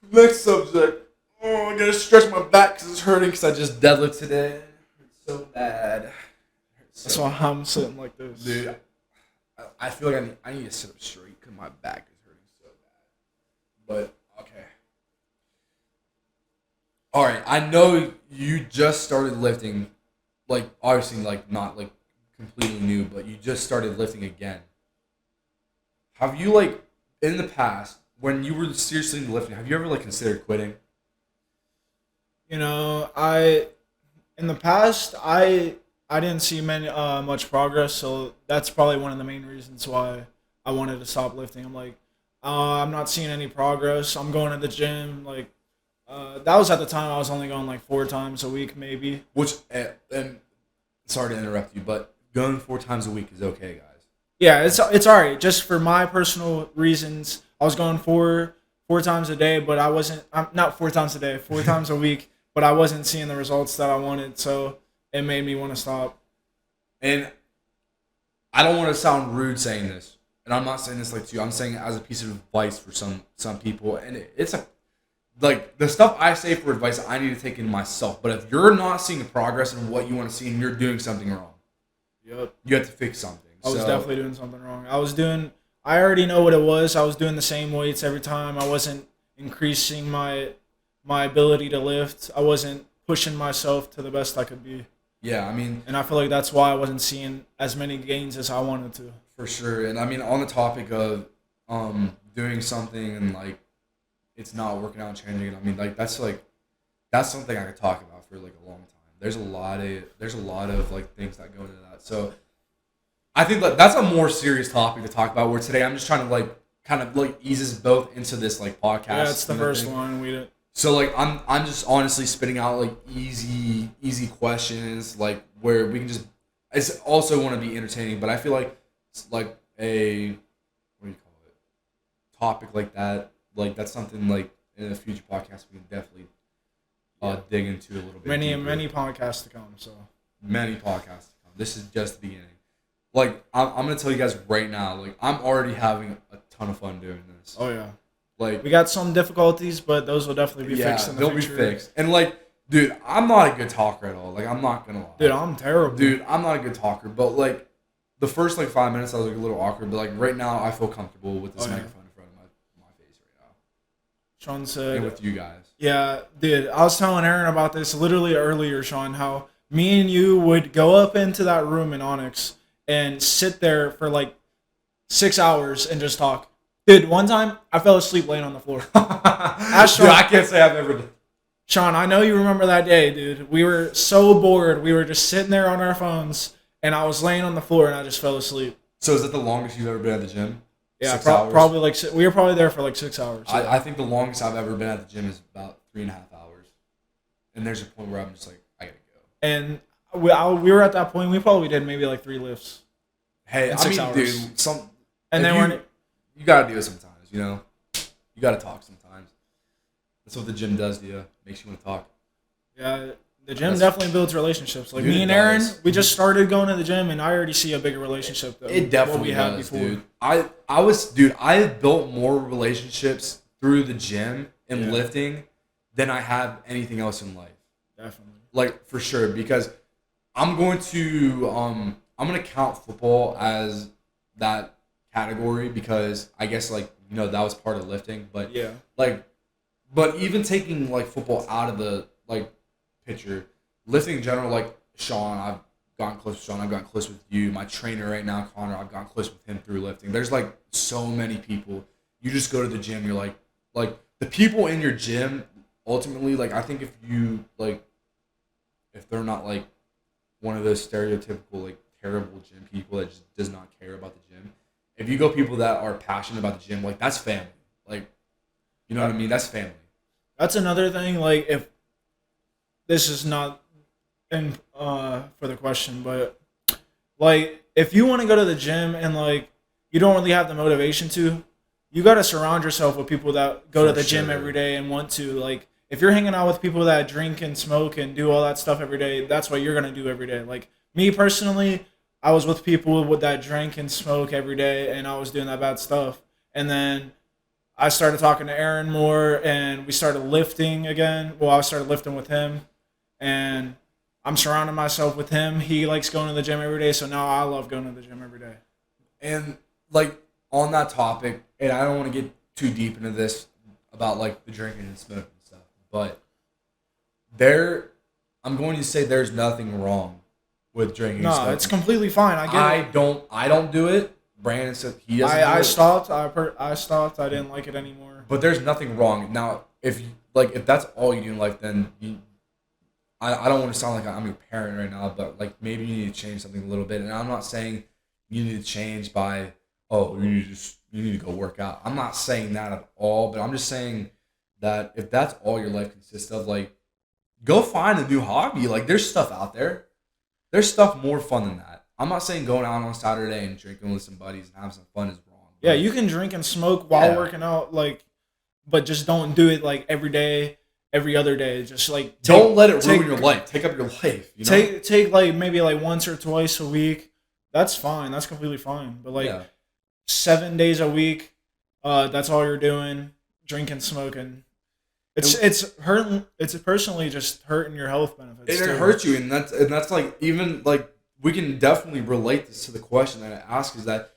Next subject. I gotta stretch my back because it's hurting because I just deadlift today. It hurts so bad. That's why I'm sitting like this. Dude, I feel like I need to sit up straight because my back is hurting so bad. But, okay. All right, I know you just started lifting, like obviously like not like completely new, but you just started lifting again. Have you like in the past when you were seriously lifting, have you ever like considered quitting? In the past I didn't see much progress, so that's probably one of the main reasons why I wanted to stop lifting. I'm like, I'm not seeing any progress. I'm going to the gym like. That was at the time I was only going like 4 times a week, maybe. Which, and sorry to interrupt you, but going 4 times a week is okay, guys. Yeah, it's all right. Just for my personal reasons, I was going four times a day, but I wasn't. I'm not 4 times a day, 4 times a week, but I wasn't seeing the results that I wanted, so it made me want to stop. And I don't want to sound rude saying this, and I'm not saying this like to you. I'm saying it as a piece of advice for some people, and it's a. Like, the stuff I say for advice, I need to take in myself. But if you're not seeing the progress in what you want to see and you're doing something wrong, yep, you have to fix something. I was definitely doing something wrong. I already know what it was. I was doing the same weights every time. I wasn't increasing my ability to lift. I wasn't pushing myself to the best I could be. Yeah, I mean... And I feel like that's why I wasn't seeing as many gains as I wanted to. For sure. And I mean, on the topic of doing something and, like, it's not working out and changing it. I mean, like that's something I could talk about for like a long time. There's a lot of like things that go into that. So I think that's a more serious topic to talk about. Where today I'm just trying to like kind of like ease us both into this like podcast. Yeah, it's the first thing. one. We didn't. So like I'm just honestly spitting out like easy questions like where we can just. I also want to be entertaining, but I feel like it's like a what do you call it topic like that. Like that's something like in a future podcast we can definitely dig into a little bit. Many podcasts to come. So many podcasts to come. This is just the beginning. Like I'm gonna tell you guys right now. Like I'm already having a ton of fun doing this. oh yeah, Like we got some difficulties, but those will definitely be fixed in the they'll future. be fixed. And like, dude, I'm not a good talker at all. Like I'm not gonna lie. Dude, I'm terrible. Dude, I'm not a good talker. But like the first like 5 minutes I was like a little awkward. But like right now I feel comfortable with this microphone in front of my face right now. Sean said, And with you guys. yeah, dude, I was telling Aaron about this literally earlier, Sean, how me and you would go up into that room in Onyx and sit there for like 6 hours and just talk. Dude, one time I fell asleep laying on the floor. Ask Sean, Dude, I can't say I've ever done. Sean, I know you remember that day, dude. We were so bored. We were just sitting there on our phones, and I was laying on the floor and I just fell asleep. So is that the longest you've ever been at the gym? Yeah, 6 hours? probably like we were probably there for like 6 hours. I think the longest I've ever been at the gym is about 3.5 hours. And there's a point where I'm just like, I gotta go. And we were at that point. We probably did maybe like 3 lifts. Hey, In I 6 mean, hours. dude, And they weren't. You gotta do it sometimes, you know? You gotta talk sometimes. That's what the gym does to you. Makes you want to talk. Yeah, the gym definitely builds relationships. Like Dude, me and it Aaron, does. we just started going to the gym, and I already see a bigger relationship than It definitely what we had does, before. dude. I have built more relationships through the gym and Yeah. lifting than I have anything else in life. Definitely. Like for sure, because I'm going to count football as that category because I guess like that was part of lifting, but Yeah. but even taking like football out of the like picture, lifting in general, like Sean, I've gotten close with Sean, I've gotten close with you, my trainer right now, Connor, I've gotten close with him through lifting. There's like so many people. You just go to the gym, you're like the people in your gym ultimately, like I think if you like if they're not like one of those stereotypical like terrible gym people that just does not care about the gym. If you go people that are passionate about the gym, like that's family. Like, you know what I mean? That's family. That's another thing. Like, if this is not in for the question, but like, if you want to go to the gym and like you don't really have the motivation to, you got to surround yourself with people that go to the gym every day and want to. Like, if you're hanging out with people that drink and smoke and do all that stuff every day, that's what you're gonna do every day. Like me personally, I was with people that drink and smoke every day, and I was doing that bad stuff. And then I started talking to Aaron more, and we started lifting again. Well, I started lifting with him, and I'm surrounding myself with him. He likes going to the gym every day, so now I love going to the gym every day. And like on that topic, and I don't want to get too deep into this about like the drinking and smoking and stuff, but I'm going to say there's nothing wrong with drinking. and No, smoking. it's completely fine. I get it. I don't do it. Brandon said he doesn't. do I it. stopped. I stopped. I didn't like it anymore. But there's nothing wrong. Now, if that's all you do in life, then I don't want to sound like I'm your parent right now, but like maybe you need to change something a little bit. And I'm not saying you need to change by you need to go work out. I'm not saying that at all, but I'm just saying that if that's all your life consists of, like, go find a new hobby. Like, there's stuff out there. There's stuff more fun than that. I'm not saying going out on Saturday and drinking with some buddies and having some fun is wrong. Yeah, you can drink and smoke while working out, like, but just don't do it like every day, every other day. Just like don't let it ruin your life. Take up your life. You know? Take like maybe like once or twice a week. That's fine. That's completely fine. But like 7 days a week, that's all you're doing, drinking, smoking. It's hurting. It's personally just hurting your health benefits. It hurts you, and that's like even like we can definitely relate this to the question that I asked is that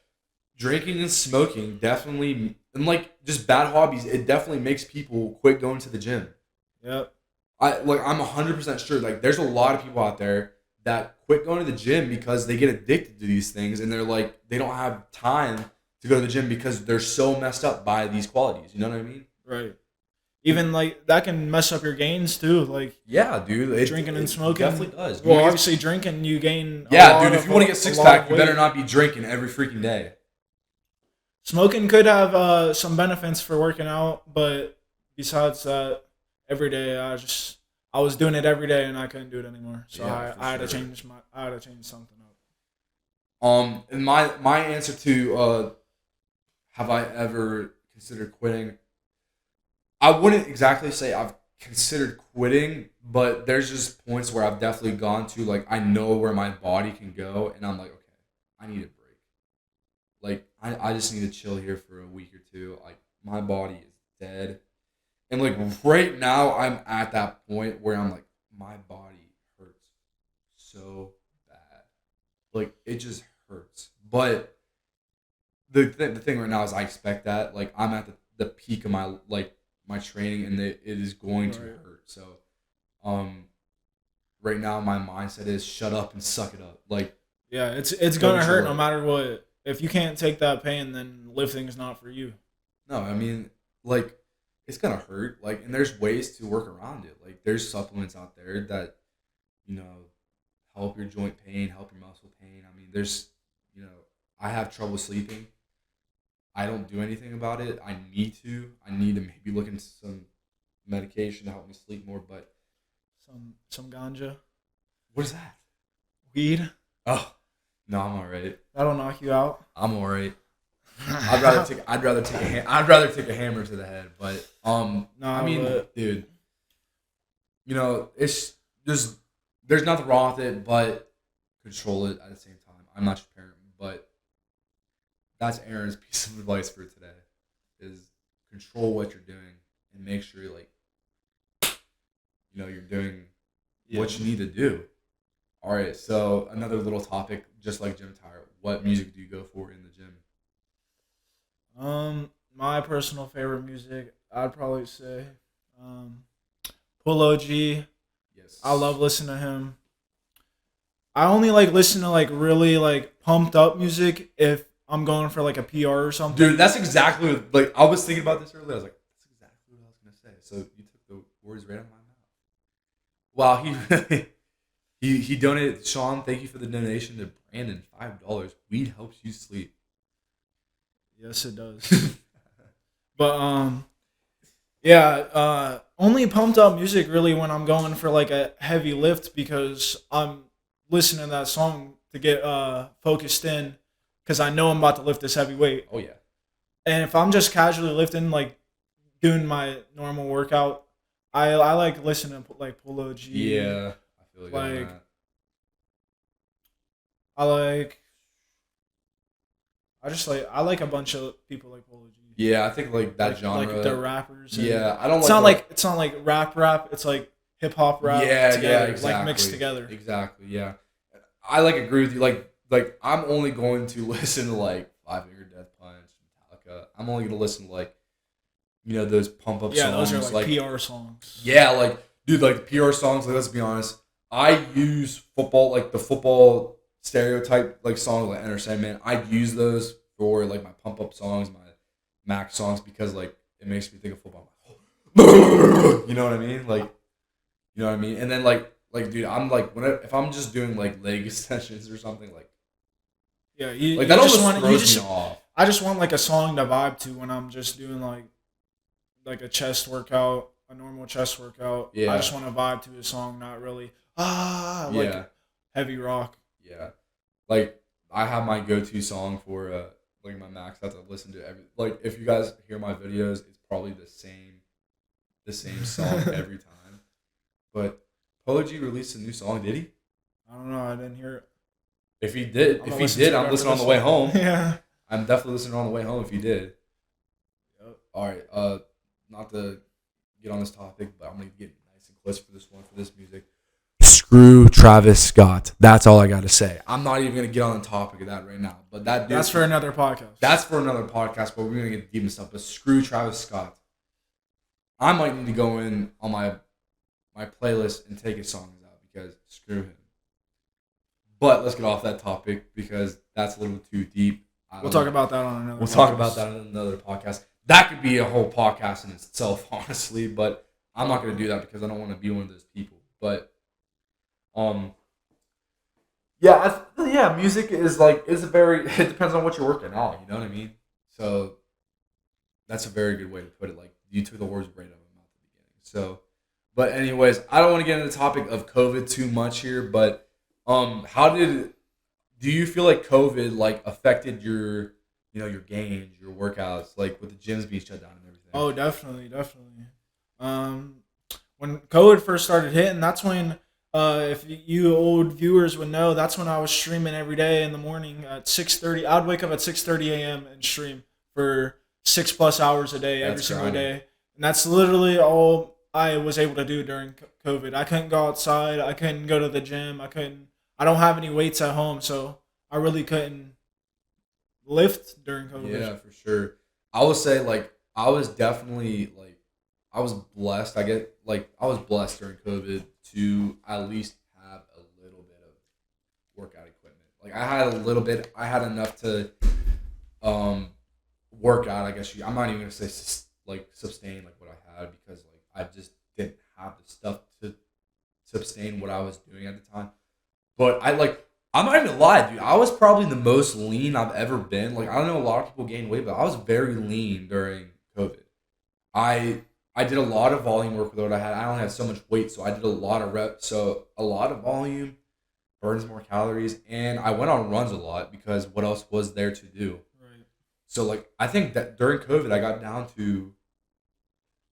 drinking and smoking definitely, and like just bad hobbies, it definitely makes people quit going to the gym. Yep. I'm 100% sure. Like, there's a lot of people out there that quit going to the gym because they get addicted to these things, and they're like they don't have time to go to the gym because they're so messed up by these qualities. You know what I mean? Right. Even like that can mess up your gains too. Like Yeah, dude. drinking and it smoking. definitely does. Well, obviously drinking, you gain. Yeah, dude. If you want to get six pack, you better weight. not be drinking every freaking day. Smoking could have some benefits for working out, but besides that, every day I was doing it every day and I couldn't do it anymore. So Yeah, I had to for sure. I had to change something up. And my answer to have I ever considered quitting? I wouldn't exactly say I've considered quitting, but there's just points where I've definitely gone to like I know where my body can go, and I'm like, okay, I need a break. Like I just need to chill here for a week or two. Like my body is dead, and like right now I'm at that point where I'm like my body hurts so bad, like it just hurts. But the thing right now is I expect that like I'm at the peak of my like my training and it is going to Right. hurt. So um right now my mindset is shut up and suck it up. Like Yeah, it's go gonna hurt chill no out. matter what. If you can't take that pain, then lifting is not for you. No, I mean like it's gonna hurt. Like and there's ways to work around it. Like there's supplements out there that, you know, help your joint pain, help your muscle pain. I mean there's you know, I have trouble sleeping. I don't do anything about it. I need to. I need to maybe look into some medication to help me sleep more. But Some ganja, what is that? weed, Oh, no, I'm all right. that'll knock you out. I'm all right. I'd rather take a hammer to the head. But No, I mean, but dude, you know, it's just there's nothing wrong with it, but control it at the same time. I'm not your parent, but that's Aaron's piece of advice for today: is control what you're doing and make sure like you're doing what you need to do. All right, so another little topic, just like gym attire. What music do you go for in the gym? my personal favorite music, I'd probably say, Polo G. Yes, I love listening to him. I only like listen to like really like pumped up music if I'm going for like a PR or something. dude. That's exactly like I was thinking about this earlier. I was like, that's exactly what I was gonna say. So you took the words right out of my mouth. Wow, he donated. Sean, thank you for the donation to Brandon. $5. Weed helps you sleep. Yes, it does. But yeah, only pumped up music really when I'm going for like a heavy lift because I'm listening to that song to get focused in because I know I'm about to lift this heavy weight. Oh yeah. And if I'm just casually lifting, like doing my normal workout, I like listening to like Polo G. Yeah, I feel like, on Like, that. I like a bunch of people like Polo G. Yeah, I think like that genre. Like the rappers. And yeah, I don't. it's not like rap. It's like hip hop rap. Yeah, together, yeah, exactly. Like mixed together. Exactly. Yeah, I like agree with you. Like I'm only going to listen to like Five Finger Death Punch, Metallica. I'm only going to listen to like those pump up Yeah, songs. those are like PR songs. Yeah, like dude, like the PR songs. Like let's be honest, I use football like the football stereotype like songs like Enter Sandman. I use those for like my pump up songs, my Mac songs because like it makes me think of football. You know what I mean? Like, you know what I mean? And then like dude, I'm like if I'm just doing like leg extensions or something like Yeah, that almost throws me off. I just want like a song to vibe to when I'm just doing like a chest workout, a normal chest workout. Yeah. I just want to vibe to a song, not really like Yeah, heavy rock. yeah. Like I have my go-to song for like my Max that I listen to every like if you guys hear my videos, it's probably the same song every time. But Polo G released a new song, did he? I don't know. I didn't hear it. If he did, I'm if gonna he listen to did, it I'm after listening on this the way one. home. Yeah. I'm definitely listening on the way home if he did. Yep. All right, not to get on this topic, but I'm gonna get nice and close for this one for this music. Screw Travis Scott. That's all I got to say. I'm not even gonna get on the topic of that right now. But That's for another podcast. That's for another podcast. But we're gonna get deep and stuff. But screw Travis Scott. I might need to go in on my playlist and take his songs out because screw him. But let's get off that topic because that's a little too deep. We'll talk about that on another. We'll talk about that in another podcast. That could be a whole podcast in itself, honestly. But I'm not gonna do that because I don't want to be one of those people. But yeah, music is a very. It depends on what you're working on. You know what I mean? So that's a very good way to put it. Like you took the words right out of my mouth at the beginning. So, but anyways, I don't want to get into the topic of COVID too much here. But do you feel like COVID like affected your your gains, your workouts, like with the gyms being shut down and everything? Oh, definitely. When COVID first started hitting, that's when, if you old viewers would know, that's when I was streaming every day in the morning at 6:30. I'd wake up at 6:30 a.m. and stream for 6+ hours a day, every single day. And that's literally all I was able to do during COVID. I couldn't go outside. I couldn't go to the gym. I don't have any weights at home, so I really couldn't lift during COVID. Yeah, for sure. I would say I was definitely I was blessed. I was blessed during COVID to at least have a little bit of workout equipment. Like I had a little bit. I had enough to work out. I guess I'm not even gonna say sustain like what I had because I just didn't have the stuff to sustain what I was doing at the time. But I'm not even gonna lie, dude. I was probably the most lean I've ever been. Like I don't know, a lot of people gain weight, but I was very lean during COVID. I did a lot of volume work with what I had. I only had so much weight, so I did a lot of reps. So a lot of volume burns more calories, and I went on runs a lot because what else was there to do? Right. So I think that during COVID I got down to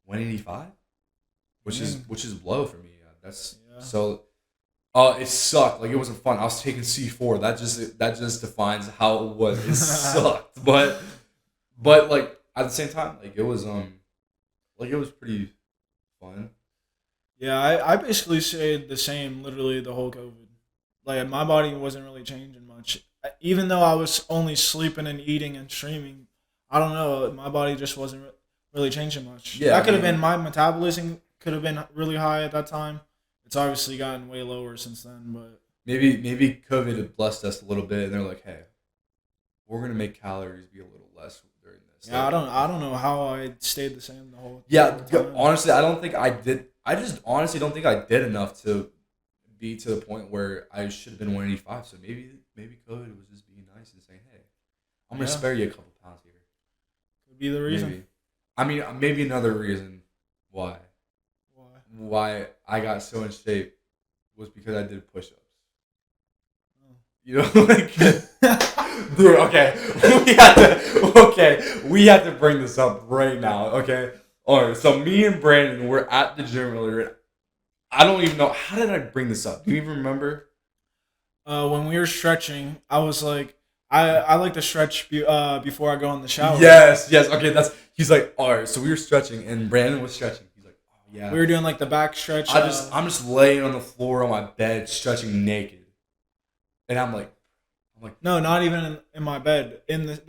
185, which is low for me. So. It sucked. It wasn't fun. I was taking C4. That just defines how it was. It sucked. But at the same time, it was it was pretty fun. Yeah, I basically stayed the same literally the whole COVID. My body wasn't really changing much. Even though I was only sleeping and eating and streaming, I don't know, my body just wasn't really changing much. Yeah, that could have been my metabolism could have been really high at that time. It's obviously gotten way lower since then, but maybe COVID had blessed us a little bit, and they're like, hey, we're gonna make calories be a little less during this. Yeah, I don't know how I stayed the same the whole time. Honestly, I don't think I did. I just honestly don't think I did enough to be to the point where I should have been 185. So maybe COVID was just being nice and saying, hey, I'm gonna spare you a couple pounds here. Could be the reason. Maybe. I mean, maybe another reason why I got so in shape was because I did push-ups. You know, dude. We have to bring this up right now. Okay, all right. So me and Brandon were at the gym earlier. I don't even know how did I bring this up. Do you even remember? When we were stretching, I was like, I like to stretch before I go in the shower. Yes. Okay, he's like, all right. So we were stretching, and Brandon was stretching. Yeah. We were doing the back stretch. I'm just laying on the floor on my bed, stretching naked, and I'm like, no, not even in my bed, in the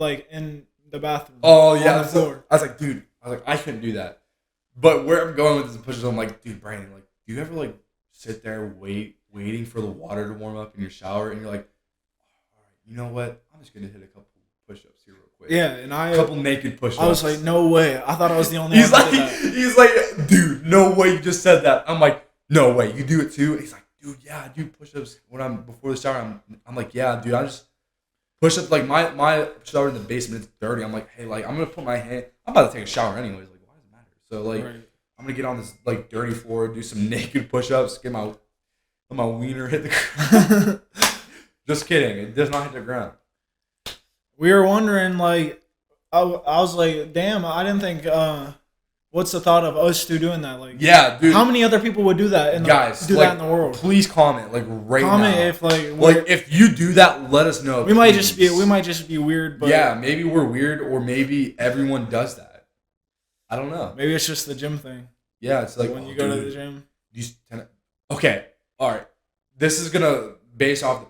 bathroom. Oh yeah, on the floor. I was like, dude, I couldn't do that. But where I'm going with this pushes, I'm like, dude, Brandon, do you ever sit there waiting for the water to warm up in your shower, and you're like, all right, you know what? I'm just gonna hit a couple push-ups here real quick. Yeah, and a couple naked push-ups. I was like, no way. I thought I was the only one that did that. He's like, dude, no way you just said that. I'm like, no way, you do it too? And he's like, dude, yeah, I do push-ups when I'm before the shower. I'm like, yeah, dude, I just push-ups. My shower in the basement, it's dirty. I'm like, hey, I'm gonna put my hand. I'm about to take a shower anyways. Why does it matter? So right. I'm gonna get on this dirty floor, do some naked push-ups, get my wiener hit the ground. Just kidding. It does not hit the ground. We were wondering, I was like, damn, I didn't think, what's the thought of us two doing that? Yeah, dude. How many other people would do that that in the world? Please comment, right comment now. If if you do that, let us know. We might just be weird, but yeah, maybe we're weird, or maybe everyone does that. I don't know. Maybe it's just the gym thing. Yeah, it's when you go to the gym. Okay, all right. This is gonna base off.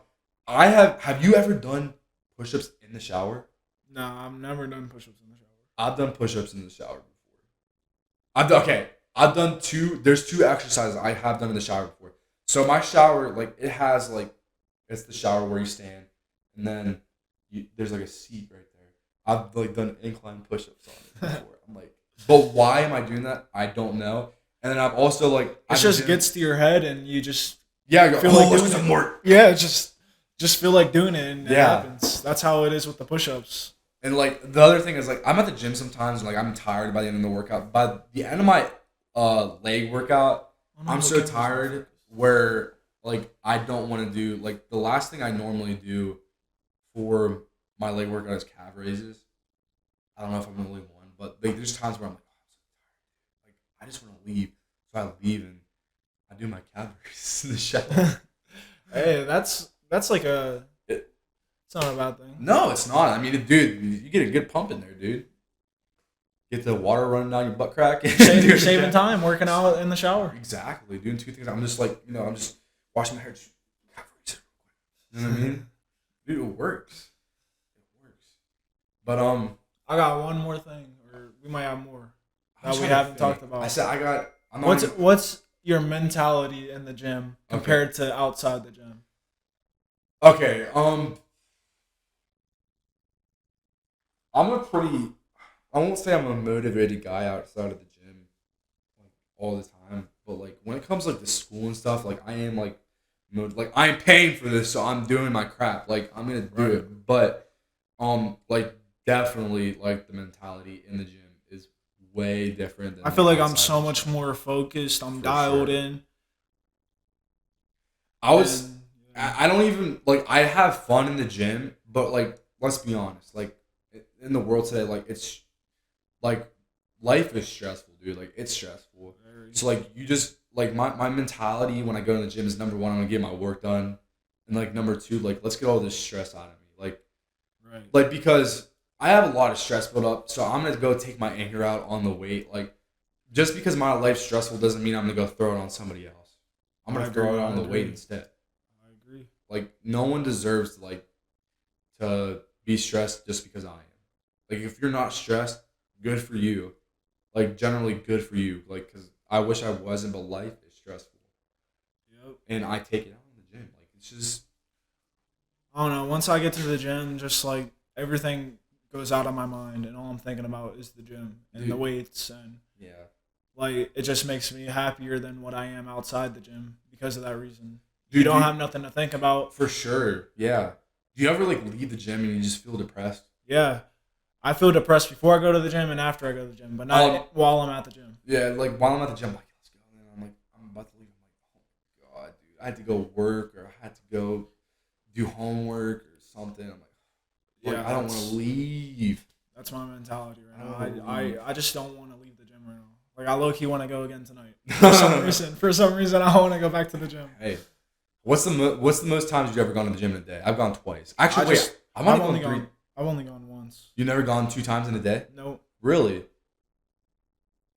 Have you ever done push-ups in the shower? No, I've never done push-ups in the shower. I've done push-ups in the shower before. I've done two. There's two exercises I have done in the shower before. So my shower, it has it's the shower where you stand, and then there's a seat right there. I've like done incline push-ups on it before. I'm like, but why am I doing that? I don't know. And then I've also like It just gets to your head, and you just I go, feel like let's doing do some it. more. Yeah, just feel like doing it, and it Yeah. happens. That's how it is with the push-ups. And like the other thing is like I'm at the gym sometimes and like I'm tired by the end of the workout. By the end of my leg workout, Oh, no, I'm the so camera's tired not where like I don't want to do like the last thing I normally do for my leg workout is calf raises. I don't know if I'm the only one, but like there's times where I'm like, oh, I'm so tired. Like I just want to leave, so I leave and I do my calf raises in the shower. focused. Hey, that's like a. It's not a bad thing. No, it's not. I mean, dude, you get a good pump in there, dude. Get the water running down your butt crack. You're saving time working out in the shower. Exactly, doing two things. I'm just like, I'm just washing my hair. Just, you know what I mean? Dude, it works. It works. But I got one more thing, or we might have more I'm that we trying to haven't think. talked about. I said I got. I'm not even- What's your mentality in the gym compared to outside the gym? Okay. I'm a pretty. I won't say I'm a motivated guy outside of the gym, like all the time. But like when it comes like to school and stuff, like I am like, like I'm paying for this, so I'm doing my crap. Like I'm gonna do it. But like definitely like the mentality in the gym is way different than I feel like I'm outside so the much gym. more focused. I'm For dialed sure. in. I was. and, I don't even like. I have fun in the gym, but like, let's be honest. Like in the world today, like it's like life is stressful, dude. Like it's stressful. So like you just like my mentality when I go to the gym is number one, I'm gonna get my work done, and like number two, like let's get all this stress out of me. Like because I have a lot of stress built up, so I'm gonna go take my anger out on the weight. Like just because my life's stressful doesn't mean I'm gonna go throw it on somebody else. I'm gonna throw it on the weight instead. I agree. Like no one deserves to be stressed just because I am. Like if you're not stressed, good for you. Like generally good for you. Like because I wish I wasn't, but life is stressful, Yep. and I take it out in the gym. Like it's just I don't know. Once I get to the gym, just like everything goes out of my mind, and all I'm thinking about is the gym and the Dude. weights, and yeah. like it just makes me happier than what I am outside the gym because of that reason. Dude, You don't have nothing to think about. for sure. Yeah. Do you ever like leave the gym and you just feel depressed? Yeah, I feel depressed before I go to the gym and after I go to the gym, but not while I'm at the gym. Yeah. Like while I'm at the gym, I'm like let's go. And I'm like I'm about to leave. I'm like oh my god, dude, I had to go work or I had to go do homework or something. I'm like Yeah, I don't want to leave. That's my mentality right I now. don't wanna leave. I just don't want to leave the gym right now. Like I low key want to go again tonight. For some reason, I want to go back to the gym. Hey, what's the most times you've ever gone to the gym in a day? I've gone twice. Actually, I wait, just- I've I've only only gone three. gone. I've only gone once. You never gone 2 times in a day? Nope. Really?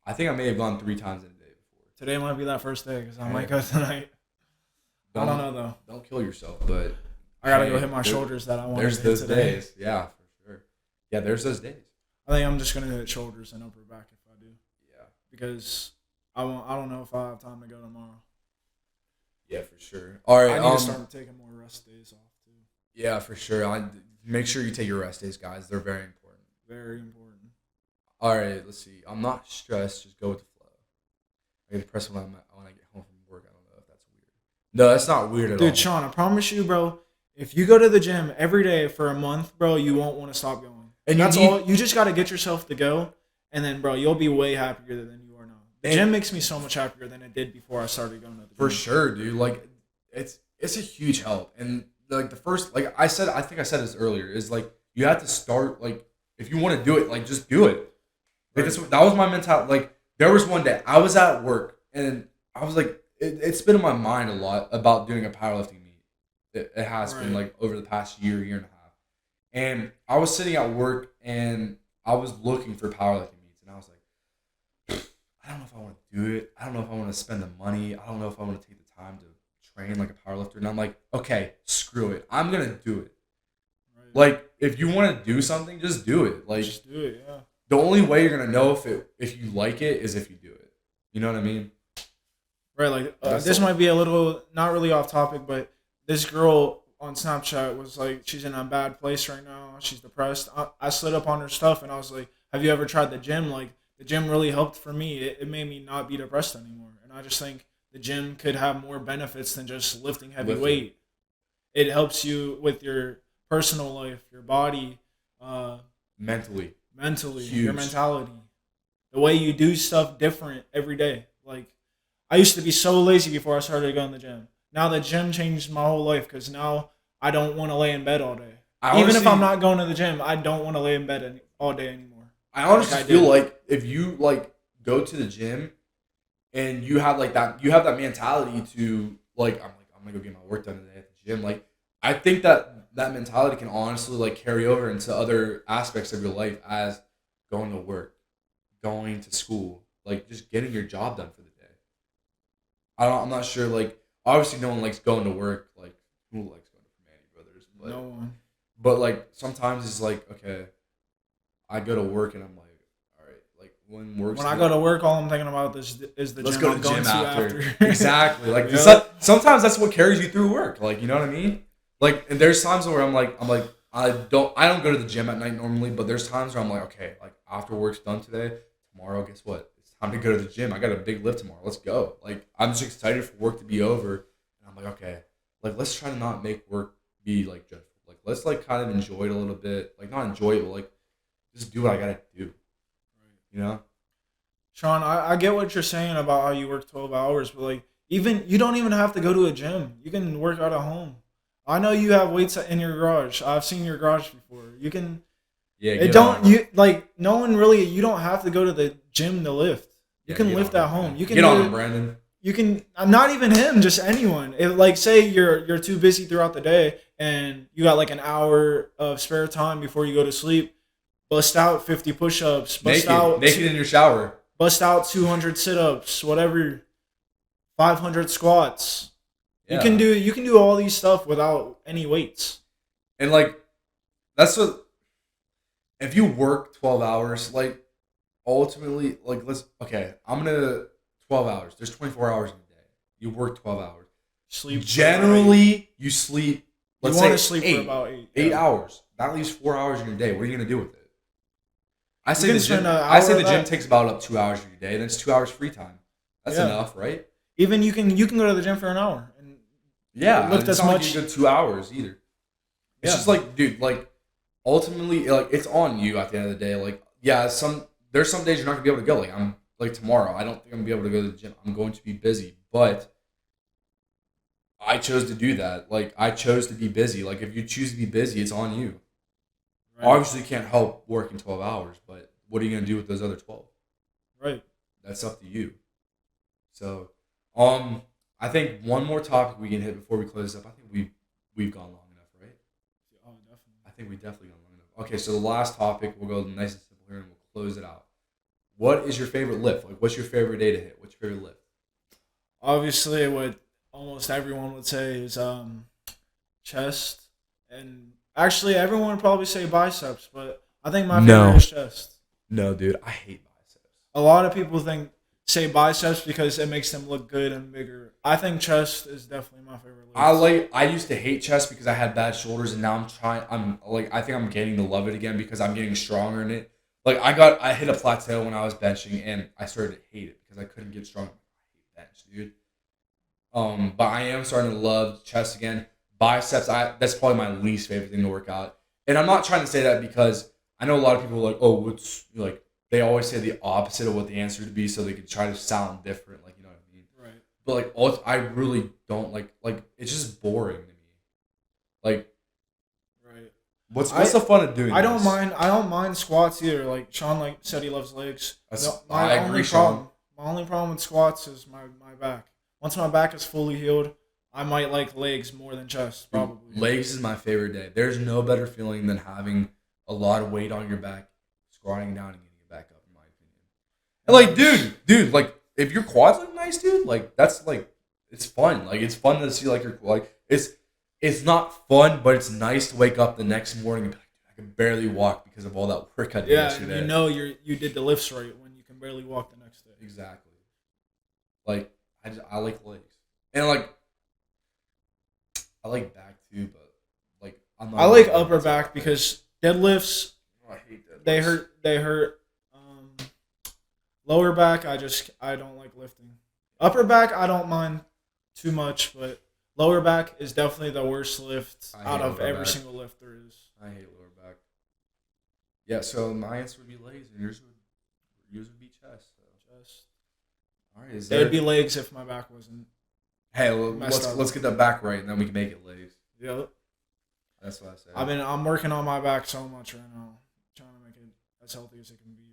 I think I may have gone 3 times in a day before. Today might be that first day because I Hey. might go tonight. I don't know though. Don't kill yourself, but I gotta hey, go hit my there- shoulders that I want There's to hit those today. days. Yeah, for sure. Yeah, there's those days. I think I'm just gonna hit shoulders and upper back if I do Yeah. because I won't. I don't know if I have time to go tomorrow. Yeah, for sure. All right. I need to start taking more rest days off too. Yeah, for sure. Make sure you take your rest days, guys. They're very important. Very important. All right, let's see. I'm not stressed. Just go with the flow. I get depressed when I get home from work. I don't know if that's weird. No, that's not weird at all. Dude, Sean, I promise you, bro. If you go to the gym every day for a month, bro, you won't want to stop going. And That's all. You just got to get yourself to go, and then, bro, you'll be way happier than you are now. The And- gym makes me so much happier than it did before I started going to the gym. For sure, dude. Like, it's a huge help. And like the first, like I said, I think I said this earlier, is like you have to start. Like, if you want to do it, like just do it. Like that was my mentality. Like there was one day I was at work and I was like, it's been in my mind a lot about doing a powerlifting meet. It has been like over the past year and a half. And I was sitting at work and I was looking for powerlifting meets and I was like, I don't know if I want to do it. I don't know if I want to spend the money. I don't know if I want to take the time to train like a powerlifter. And I'm like, okay, screw it. I'm gonna do it. Right. Like if you want to do something, just do it. Like Just do it, yeah. the only way you're gonna know if you like it is if you do it. You know what I mean? Right, like That's this all. might be a little not really off topic, but this girl on Snapchat was like, she's in a bad place right now. She's depressed. I slid up on her stuff and I was like, have you ever tried the gym? Like, the gym really helped for me. It made me not be depressed anymore. And I just think the gym could have more benefits than just lifting heavy weight. It helps you with your personal life, your body, mentally, your huge. mentality, the way you do stuff different every day. Like, I used to be so lazy before I started going to the gym. Now the gym changed my whole life because now I don't want to lay in bed all day. Even if I'm not going to the gym, I don't want to lay in bed all day anymore. I honestly feel like if you like go to the gym and you have like that, you have that mentality to like, I'm gonna go get my work done today at the gym. Like, I think that mentality can honestly like carry over into other aspects of your life, as going to work, going to school, like just getting your job done for the day. I'm not sure. Like, obviously, no one likes going to work. Like, who likes going to Manny Brothers? But, no one. But like sometimes it's like, okay, I go to work and I'm like, all right, like when I go to work, all I'm thinking about is the let's gym. go to the gym after. after. Exactly. Like Yeah. sometimes that's what carries you through work. Like, you know what I mean? Like, and there's times where I'm like I don't go to the gym at night normally, but there's times where I'm like, okay, like after work's done today, tomorrow, guess what? It's time to go to the gym. I got a big lift tomorrow. Let's go. Like, I'm just excited for work to be over, and I'm like, okay, like let's try to not make work be like dreadful. Like, let's like kind of enjoy it a little bit. Like, not enjoy it, but like just do what I gotta do. You know? Sean, I get what you're saying about how you work 12 hours, but like, even you don't even have to go to a gym. You can work out at home. I know you have weights in your garage. I've seen your garage before. You can. Yeah. It don't you like no one really. You don't have to go to the gym to lift. You can lift at home. You can get on him, Brandon. You can. Not even him. Just anyone. If like say you're too busy throughout the day and you got like an hour of spare time before you go to sleep, bust out 50 push-ups. Naked in your shower. Bust out 200 sit-ups. Whatever. 500 squats. Yeah. You can do all these stuff without any weights. And like that's what if you work 12 hours, like ultimately like I'm gonna 12 hours. There's 24 hours in a day. You work 12 hours. Sleep generally you sleep let's you want to say sleep for about 8 hours. That leaves 4 hours in your day. What are you gonna do with it? I say the gym takes about up 2 hours of your day, and it's 2 hours free time. That's enough, right? Even you can go to the gym for an hour and lift as much. Like you go 2 hours either. It's just like, dude, like ultimately, like it's on you at the end of the day. Like, yeah, there's some days you're not gonna be able to go. Like I'm like tomorrow, I don't think I'm gonna be able to go to the gym. I'm going to be busy, but I chose to do that. Like I chose to be busy. Like if you choose to be busy, it's on you. Right. Obviously, you can't help working 12 hours, but what are you gonna do with those other 12? Right. That's up to you. So, I think one more topic we can hit before we close up. I think we've gone long enough, right? Oh, definitely. I think we've definitely gone long enough. Okay, so the last topic, we'll go nice and simple here, and we'll close it out. What is your favorite lift? Like, what's your favorite day to hit? What's your favorite lift? Obviously, what almost everyone would say is chest, and actually, everyone would probably say biceps, but I think my favorite is chest. No, dude, I hate biceps. A lot of people say biceps because it makes them look good and bigger. I think chest is definitely my favorite lift. I used to hate chest because I had bad shoulders, and now I think I'm getting to love it again because I'm getting stronger in it. Like I hit a plateau when I was benching, and I started to hate it because I couldn't get strong. I hate bench, dude. But I am starting to love chest again. Biceps, that's probably my least favorite thing to work out. And I'm not trying to say that because I know a lot of people are like, oh, what's like they always say the opposite of what the answer would be, so they can try to sound different, like, you know what I mean? Right. But like, I really don't like it's just boring to me. Like, right. What's the fun of doing? I don't mind squats either. Like Sean said he loves legs. I agree, Sean. My only problem with squats is my back. Once my back is fully healed, I might like legs more than chest, probably. Legs is my favorite day. There's no better feeling than having a lot of weight on your back, squatting down and getting it back up, in my opinion. And like, dude, like if your quads look nice, dude, like that's like it's fun. Like it's fun to see like your like it's not fun, but it's nice to wake up the next morning and be like, dude, I can barely walk because of all that work I did yesterday. You know you did the lifts right when you can barely walk the next day. Exactly. Like I like legs. And like I like back too, but I'm not I like gonna upper lie. back because deadlifts Oh, I hate that. they hurt. They hurt. Lower back, I don't like lifting. Upper back, I don't mind too much, but lower back is definitely the worst lift I out hate of upper every back. single lift there is. I hate lower back. Yeah, so my answer would be legs, and yours would be chest. So. Just All right, is it'd there? be legs if my back wasn't. Hey, messed up. let's get that back right, and then we can make it legs. Yep. That's what I said. I'm working on my back so much right now, trying to make it as healthy as it can be,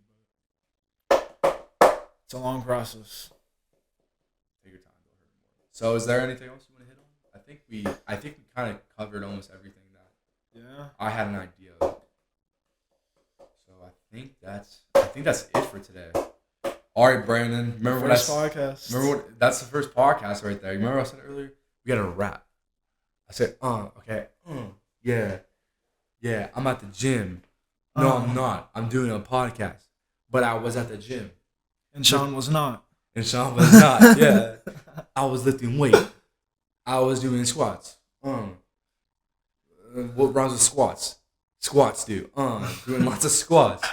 but it's a long process. Take your time. Don't hurt more. So, is there anything else you want to hit on? I think we kind of covered almost everything that Yeah. I had an idea of. So I think that's it for today. All right, Brandon. Remember First what podcast. that's the first podcast right there. You remember what I said earlier? We got to rap. I said, okay, yeah. I'm at the gym. No, I'm not. I'm doing a podcast, but I was at the gym, And Sean was not. and Sean was not. Yeah, I was lifting weight. I was doing squats. What rhymes with squats? Squats, dude. Doing lots of squats.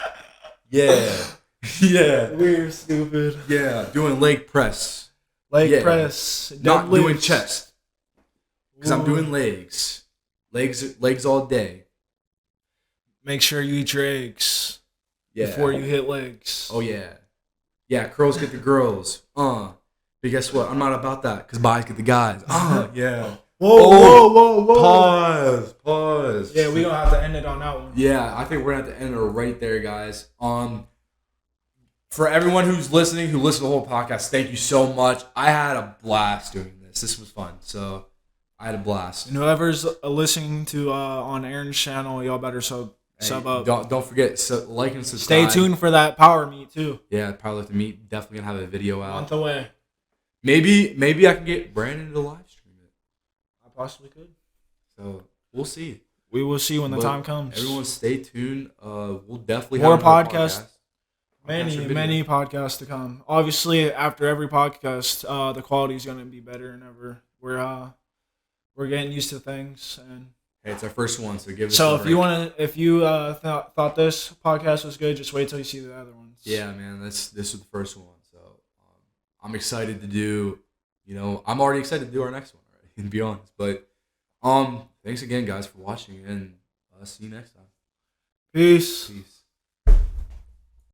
Yeah. Yeah. We're stupid. Yeah. Doing leg press. Leg press. Not doing deadlifts. chest. Because I'm Ooh. doing legs. Legs all day. Make sure you eat your eggs Yeah. before you hit legs. Oh, yeah. Yeah, girls get the girls. But guess what? I'm not about that. Because guys get the guys. Yeah. Whoa. Pause. Yeah, we're going to have to end it on that one. Yeah, I think we're going to have to end it right there, guys. For everyone who's listening, who listened to the whole podcast, thank you so much. I had a blast doing this. This was fun. So, I had a blast. And whoever's listening to on Aaron's channel, y'all better sub up. Don't forget, like and subscribe. Stay tuned for that power meet, too. Yeah, Powerlifting Meet. Definitely going to have a video out. Month away. Maybe I can get Brandon to live stream it. I possibly could. So, we'll see. We will see when the But time comes. Everyone stay tuned. We'll definitely More have another podcasts. Podcast Many podcasts to come. Obviously, after every podcast, the quality is going to be better than ever. We're getting used to things, and Hey, it's our first one, so give us so a if break. you thought this podcast was good, just wait till you see the other ones. Yeah, man, this was the first one, so I'm excited to do. I'm already excited to do our next one, already, to be honest. But thanks again, guys, for watching, and see you next time. Peace. Peace.